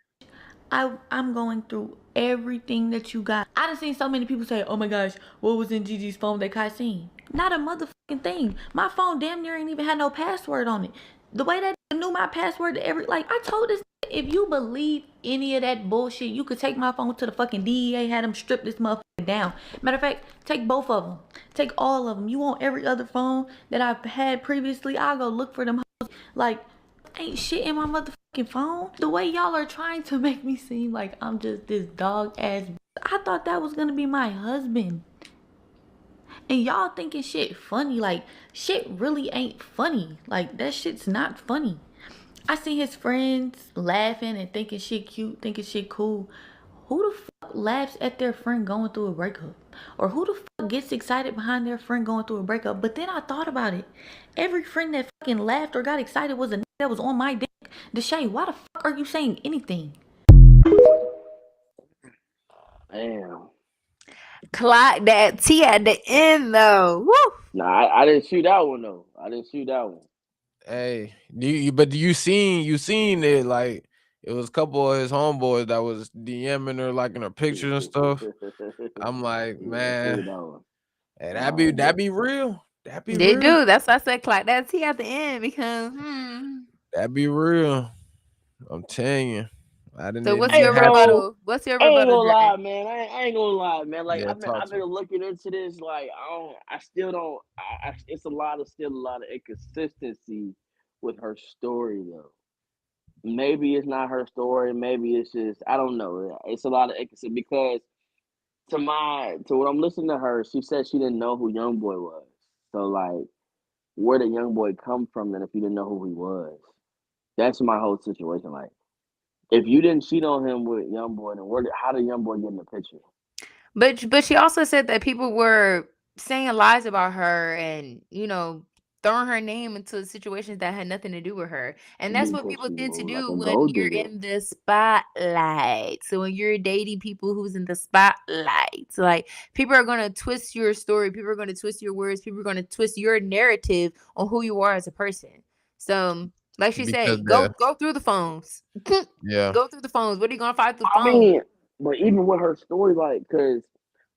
I'm going through everything that you got. I done seen so many people say, oh my gosh, what was in Gigi's phone that Kai seen? Not a motherfucking thing. My phone damn near ain't even had no password on it. The way that knew my password to I told this, if you believe any of that bullshit, you could take my phone to the fucking DEA, had them strip this motherfucker down. Matter of fact, take both of them. Take all of them. You want every other phone that I've had previously, I'll go look for them. Like, ain't shit in my motherfucking phone. The way y'all are trying to make me seem like I'm just this dog ass. I thought that was gonna be my husband. And y'all thinking shit funny. Like, shit really ain't funny. Like, that shit's not funny. I see his friends laughing and thinking shit cute, thinking shit cool. Who the fuck laughs at their friend going through a breakup? Or who the fuck gets excited behind their friend going through a breakup? But then I thought about it. Every friend that fucking laughed or got excited was a nigga that was on my dick. Deshae, why the fuck are you saying anything? Damn. Clock that T at the end though. Woo! Nah, I didn't shoot that one though. I didn't shoot that one. Hey, you seen it, like it was a couple of his homeboys that was DMing her, liking her pictures and stuff. I'm like, Yeah, I man, shoot that one. hey, Nah, that be real. That be They real. do. That's why I said clock that T at the end because That be real. I'm telling you. I didn't. So it what's didn't your happen. rebuttal? What's your I ain't rebuttal, gonna lie, Dre? man. I ain't gonna lie, man. Like Yeah, I've been looking into this. Like I still don't. It's still a lot of inconsistency with her story though. Maybe it's not her story. Maybe it's just I don't know. It's a lot of inconsistency because to what I'm listening to her, she said she didn't know who YoungBoy was. So like, where did YoungBoy come from then if you didn't know who he was? That's my whole situation. Like, if you didn't cheat on him with YoungBoy, then how did YoungBoy get in the picture? But she also said that people were saying lies about her and throwing her name into situations that had nothing to do with her. And that's what Because people she tend to moved like do a when gold you're digger. in the spotlight. So when you're dating people who's in the spotlight, so like people are gonna twist your story, people are gonna twist your words, people are gonna twist your narrative on who you are as a person. So like she because said, go the through the phones. yeah. Go through the phones. What are you gonna find through the I phone? mean, but even with her story, like, cause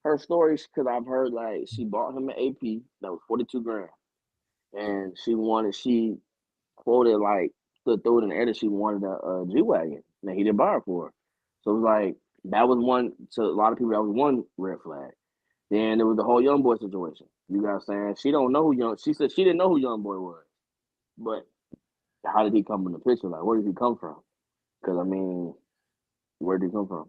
her story, cause I've heard like she bought him an AP that was 42 grand, and she quoted like through it in the edit, she wanted a G wagon, and he didn't buy it for her. So it was like that was one to a lot of people. That was one red flag. Then there was the whole young boy situation. You guys saying she don't know who young. She said she didn't know who young boy was, but how did he come in the picture? Like, where did he come from? Because I mean, where did he come from?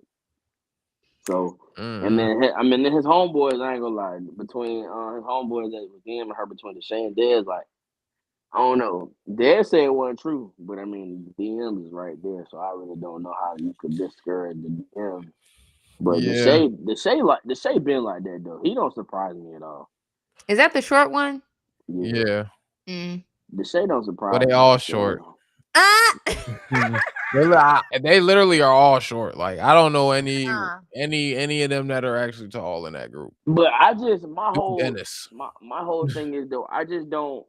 So, and Mm-mm. then then his homeboys, I ain't gonna lie, between his homeboys that was him and her, between the Shay and Dez, like I don't know. Dez said it wasn't true, but I mean the DMs is right there, so I really don't know how you could discourage the DM. But Yeah. the Shay been like that though. He don't surprise me at all. Is that the short one? Yeah, Yeah. Mm. the Shay don't Well, surprise they me all for short. sure. Ah! Mhm. They literally are all short. Like I don't know any Nah. any of them that are actually tall in that group. But I just Dennis. my whole thing is though I just don't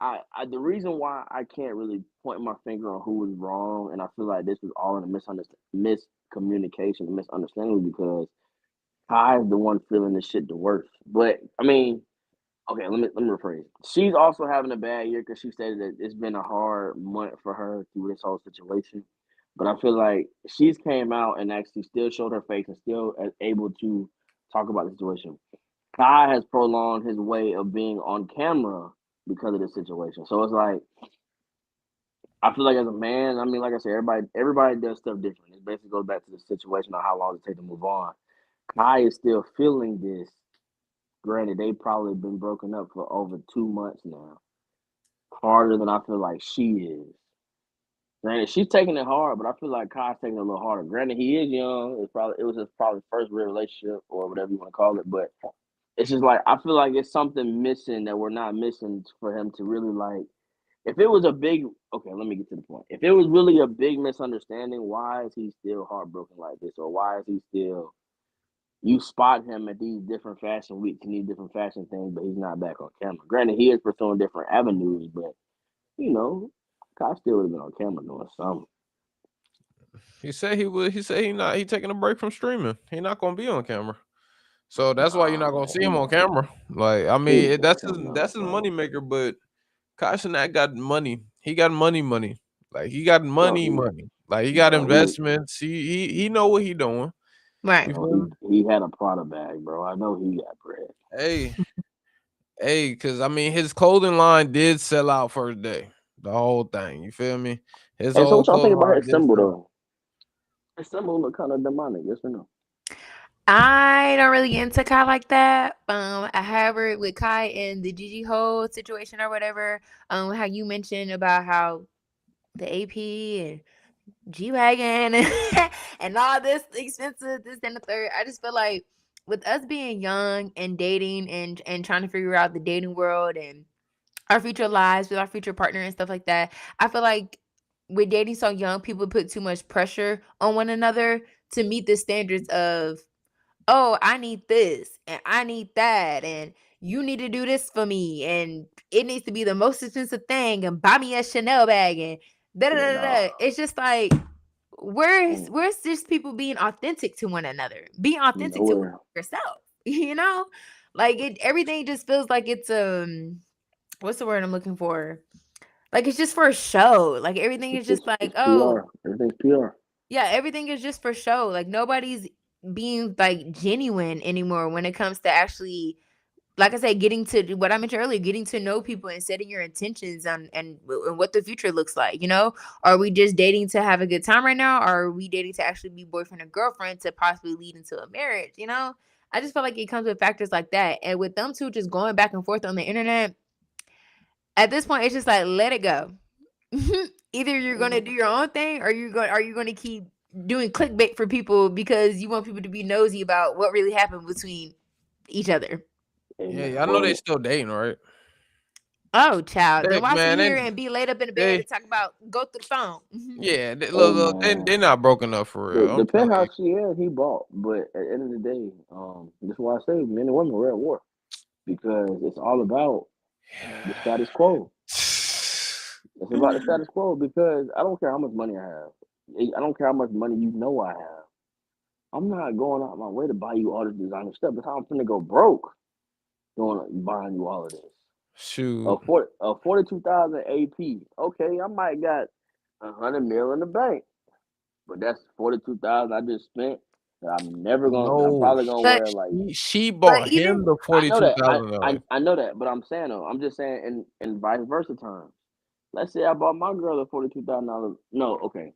the reason why I can't really point my finger on who was wrong, and I feel like this was all in a miscommunication, and misunderstanding, because Kai is the one feeling this shit the worst. But I mean, okay, let me rephrase. She's also having a bad year because she stated that it's been a hard month for her through this whole situation. But I feel like she's came out and actually still showed her face and still able to talk about the situation. Kai has prolonged his way of being on camera because of this situation. So it's like I feel like as a man, I mean, like I said, everybody does stuff different. It basically goes back to the situation of how long it takes to move on. Kai is still feeling this. Granted, they probably been broken up for over 2 months now. Harder than I feel like she is. Granted, she's taking it hard, but I feel like Kai's taking it a little harder. Granted, he is young. It was his probably first real relationship or whatever you want to call it. But it's just like I feel like it's something missing that we're not missing for him to really like. If it was a big okay, let me get to the point. If it was really a big misunderstanding, why is he still heartbroken like this, or why is he still? You spot him at these different fashion weeks and these different fashion things, but he's not back on camera. Granted, he is pursuing different avenues, but you know, Kai still would have been on camera doing something. He said he would. He said he taking a break from streaming. He not gonna be on camera. So that's why you're Nah, not gonna see man, him on camera. Like I he mean, ain't got something else, that's his bro. money maker. But Kai Cenat got money. He got money. Like he got Bro, money. Like he got bro, investments. He know what he doing. Right. You bro, feel me? he had a Prada bag, bro. I know he got bread. Hey, hey, because I mean his clothing line did sell out first day. The whole thing. You feel me? His Hey, so whole what y'all think clothing about line his did symbol sell out. though? His symbol look kind of demonic, yes or no? I don't really get into Kai like that. However, with Kai and the Gigi whole situation or whatever, how you mentioned about how the AP and G Wagon and all this expensive, this and the third. I just feel like with us being young and dating and trying to figure out the dating world and our future lives with our future partner and stuff like that, I feel like with dating so young, people put too much pressure on one another to meet the standards of, oh, I need this and I need that and you need to do this for me and it needs to be the most expensive thing and buy me a Chanel bag and da da Yeah, da nah. da. It's just like Mm, where's just people being authentic to one another? Being authentic to nowhere. yourself, you know? Like everything just feels like it's what's the word I'm looking for? Like it's just for a show. Like everything is just like, It's oh, PR. Everything's PR. yeah, everything is just for show. Like nobody's being like genuine anymore when it comes to actually, like I said, getting to what I mentioned earlier, getting to know people and setting your intentions on and what the future looks like. You know, are we just dating to have a good time right now, or are we dating to actually be boyfriend and girlfriend to possibly lead into a marriage? You know, I just feel like it comes with factors like that, and with them two just going back and forth on the internet. At this point, it's just like let it go. Either you're gonna Mm. do your own thing, or are you gonna keep doing clickbait for people because you want people to be nosy about what really happened between each other. Hey, Yeah, man, y'all know they but still dating, right? Oh, child. They, Then why man, sit here they, and be laid up in the bed they and talk about go through the phone? Mhm. yeah, Hey look, man, they not broken up for real. I'm depends telling how you. she is. He bought, but at the end of the day, that's why I say men and women we're at war because it's all about the status quo. It's about the status quo because I don't care how much money I have. I don't care how much money you know I have. I'm not going out my way to buy you all this designer stuff. That's how I'm finna go broke doing buying you all of this. Shoot. A 42,000 AP. Okay, I might got 100 mil in the bank, but that's 42,000 I just spent. That I'm never gonna. I'm No, probably gonna But wear like. she but bought even him the I know that. $42,000. I know that, but I'm saying though. I'm just saying in vice versa terms. Let's say I bought my girl a $42,000. No, okay,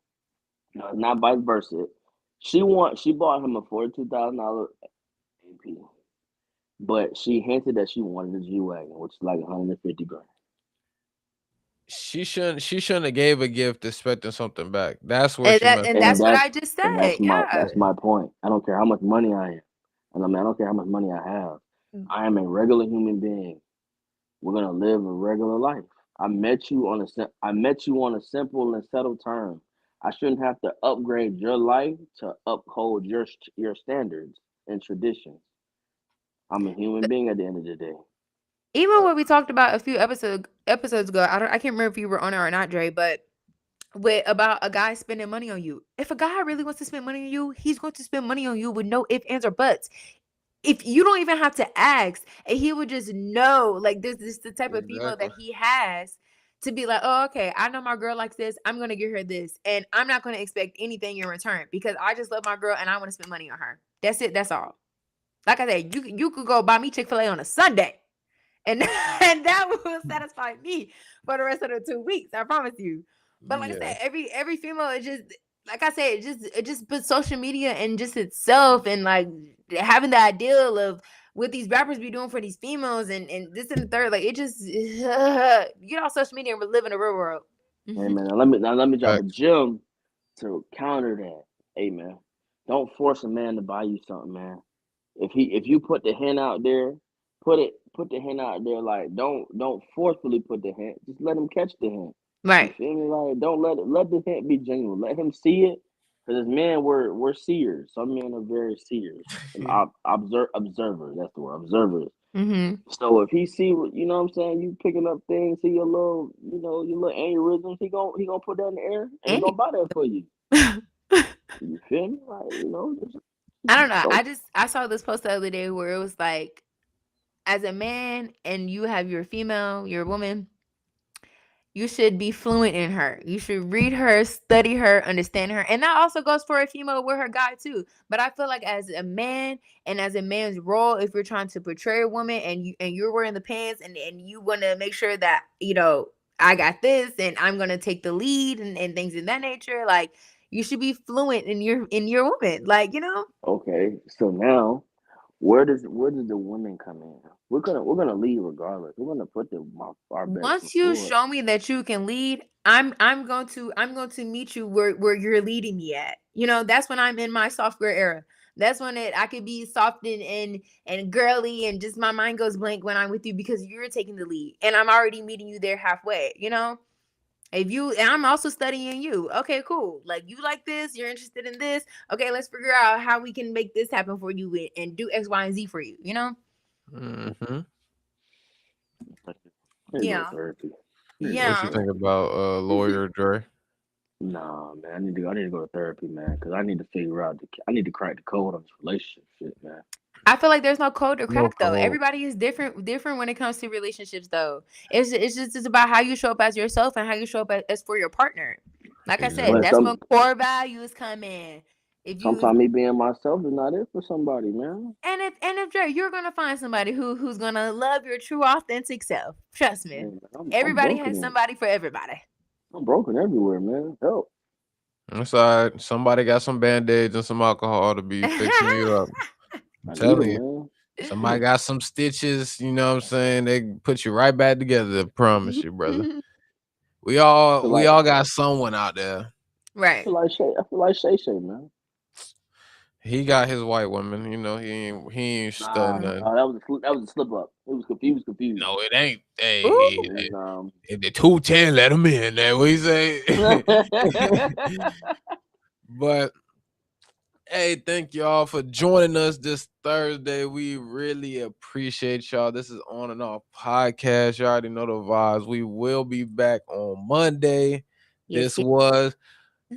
no, it's not vice versa. She bought him a $42,000 AP, but she hinted that she wanted a G wagon, which is like 150 grand. She shouldn't have gave a gift expecting something back. That's where she messed and up. And that's what that's I just said. Yeah. that's my point. I don't care how much money I am. And I mean I don't care how much money I have. I am a regular human being. We're gonna live a regular life. I met you on a simple and settled term. I shouldn't have to upgrade your life to uphold your standards and traditions. I'm a human being at the end of the day. Even what we talked about a few episodes ago, I can't remember if you were on it or not, Dre, but with about a guy spending money on you. If a guy really wants to spend money on you, he's going to spend money on you with no ifs, ands, or buts. If you don't even have to ask, and he would just know, like this is the type of female Exactly. that he has to be like, oh, okay, I know my girl likes this. I'm gonna give her this, and I'm not gonna expect anything in return because I just love my girl and I want to spend money on her. That's it. That's all. Like I said, you could go buy me Chick-fil-A on a Sunday, and and that will satisfy me for the rest of the 2 weeks. I promise you. But like I Yeah. said, every female is just like I said, it just puts social media and just itself and like having the ideal of what these rappers be doing for these females and this and the third. Like it just get off social media and live in the real world. Hey Mhm. man, now let me drop a Facts. gem to counter that. Hey man, don't force a man to buy you something, man. If you put the hint out there, put the hint out there. Like don't forcefully put the hint. Just let him catch the hint. You Right. feel me? Like don't let the hint be genuine. Let him see it. Because as men, we're seers. Some men are very seers and observers. That's the word, observers. Mm-hmm. So if he see what you know what I'm saying, you picking up things, see your little, your little aneurysms, he gonna put that in the air and he And gonna buy that for you. I You feel me? Like, don't know. don't I saw this post the other day where it was like, as a man and you have your female, your woman, you should be fluent in her. You should read her, study her, understand her. And that also goes for a female with her guy too. But I feel like as a man and as a man's role, if you're trying to portray a woman and you're wearing the pants and you want to make sure that, I got this and I'm gonna take the lead and things in that nature, like you should be fluent in your woman. Like, okay. So now where does the women come in? We're gonna lead regardless. We're gonna put our best foot once you forward. show me that you can lead, I'm going to meet you where you're leading me at. That's when I'm in my software era. That's when I could be soft and girly and just my mind goes blank when I'm with you because you're taking the lead and I'm already meeting you there halfway. And I'm also studying you. Okay, cool. Like you like this, you're interested in this. Okay, let's figure out how we can make this happen for you and do X, Y, and Z for you. Mm-hmm. I need to go to Yeah. therapy. What you Yeah. think about lawyer Dre? Nah, man. I need to go to therapy, man, because I need to figure out I need to crack the code on this relationship shit, man. I feel like there's no code to No crack though. code. Everybody is different when it comes to relationships though. It's just about how you show up as yourself and how you show up as for your partner. Like I said, But Exactly. that's when core values come in. If you sometimes me being myself is not it for somebody, man. and if Dre, you're gonna find somebody who's gonna love your true authentic self. Trust Hey, me. man, I'm Everybody has broken. somebody for everybody. I'm broken everywhere, man. Help. That's all right. Somebody got some band-aids and some alcohol to be fixing you up. I'm I need telling them, you. man. Somebody got some stitches, you know what I'm saying? They put you right back together, I promise you, brother. We I all feel got someone out there. Right. I feel like Shay, man. He got his white woman. You know, he ain't studying nothing. that was a slip up. He was confused. No, it ain't. Hey, Ooh. It was, if the 210 let him in, that what he say. But hey, thank y'all for joining us this Thursday. We really appreciate y'all. This is On and Off Podcast. You already know the vibes. We will be back on Monday. Yes, This was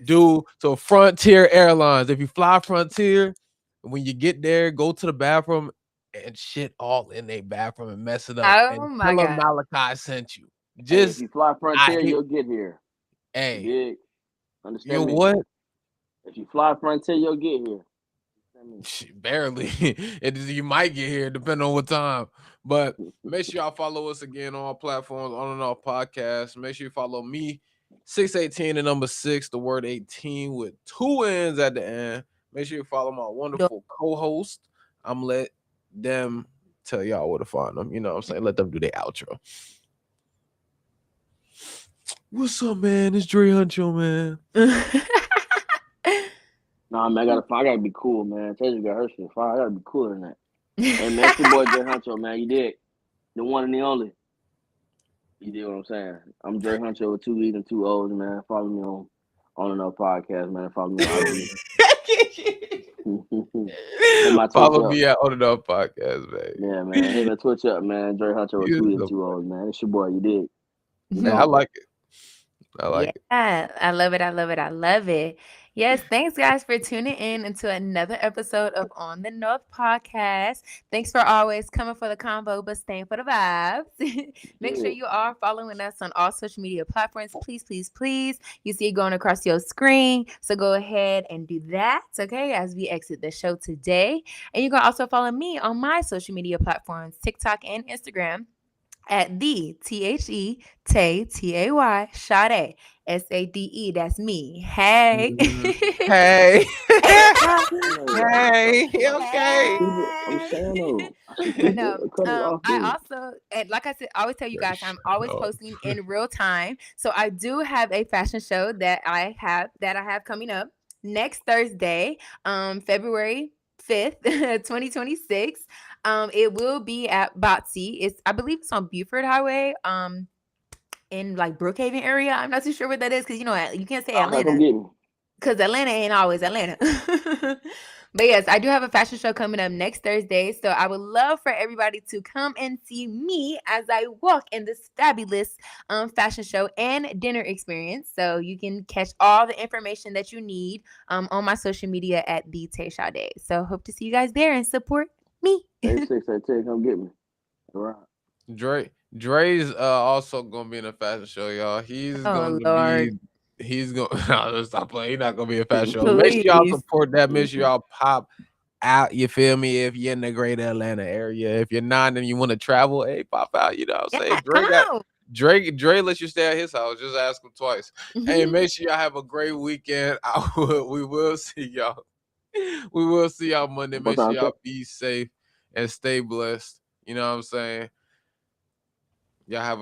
due to Frontier Airlines. If you fly Frontier, when you get there, go to the bathroom and shit all in a bathroom and mess it up. Oh and my tell them God. Malachi sent you. hey, if Just you fly Frontier, hate- you'll get here. hey, You dig? Understand you me? what? If you fly Frontier, you'll get here. Understand me? Shit, barely. You might get here depending on what time. But make sure y'all follow us again on all platforms, On and Off Podcast. Make sure you follow me, 618 and number 6, the word 18 with 2 N's at the end. Make sure you follow my wonderful co-host. I'm let them tell y'all where to find them. You know what I'm saying? Let them do their outro. What's up, man? It's Dre Huncho, man. Nah, man, I gotta be cool, man. Tasia got her shit fire. I gotta be cooler than that. Hey, man, it's your boy Dre Huncho, man. You dig? The one and the only. You dig what I'm saying? I'm Dre Huncho with 2 E's and 2 O's, man. Follow me on and Off Podcast, man. Follow me on IG. Hit my Twitch Follow up. me at On and Off Podcast, man. Yeah, man. Hit my Twitch up, man. Dre Huncho with 2 E's and 2 O's, man. It's your boy. You dig? Yeah, I like it. I like it. Yeah, I love it. I love it. I love it. Yes, thanks guys for tuning in into another episode of On the North Podcast. Thanks for always coming for the convo, but staying for the vibes. Make sure you are following us on all social media platforms. Please, please, please. You see it going across your screen. So go ahead and do that, okay, as we exit the show today. And you can also follow me on my social media platforms, TikTok and Instagram, at the THE Tay Tay Sade SADE. That's me. Hey. Hey. Hey, okay. I'm saying though. No, I also, and like I said, I always tell you guys, I'm always posting in real time. So I do have a fashion show that I have coming up next Thursday, February 5th, 2026. It will be at Botsy. I believe it's on Buford Highway. In like Brookhaven area. I'm not too sure what that is because you can't say Atlanta because Atlanta ain't always Atlanta. But yes, I do have a fashion show coming up next Thursday. So I would love for everybody to come and see me as I walk in this fabulous fashion show and dinner experience. So you can catch all the information that you need on my social media at the Tay Sade. So hope to see you guys there and support me. Hey, 618, come get me. All right. Dre's also gonna be in a fashion show, y'all. He's gonna stop playing. He's not gonna be a fashion show. Make sure y'all support that. Make sure y'all pop out. You feel me? If you're in the greater Atlanta area, if you're not and you want to travel, hey, pop out. You know what I'm saying? Dre lets you stay at his house. Just ask him twice. Hey, make sure y'all have a great weekend. We will see y'all. We will see y'all Monday. Make sure y'all be safe and stay blessed. You know what I'm saying? Y'all have a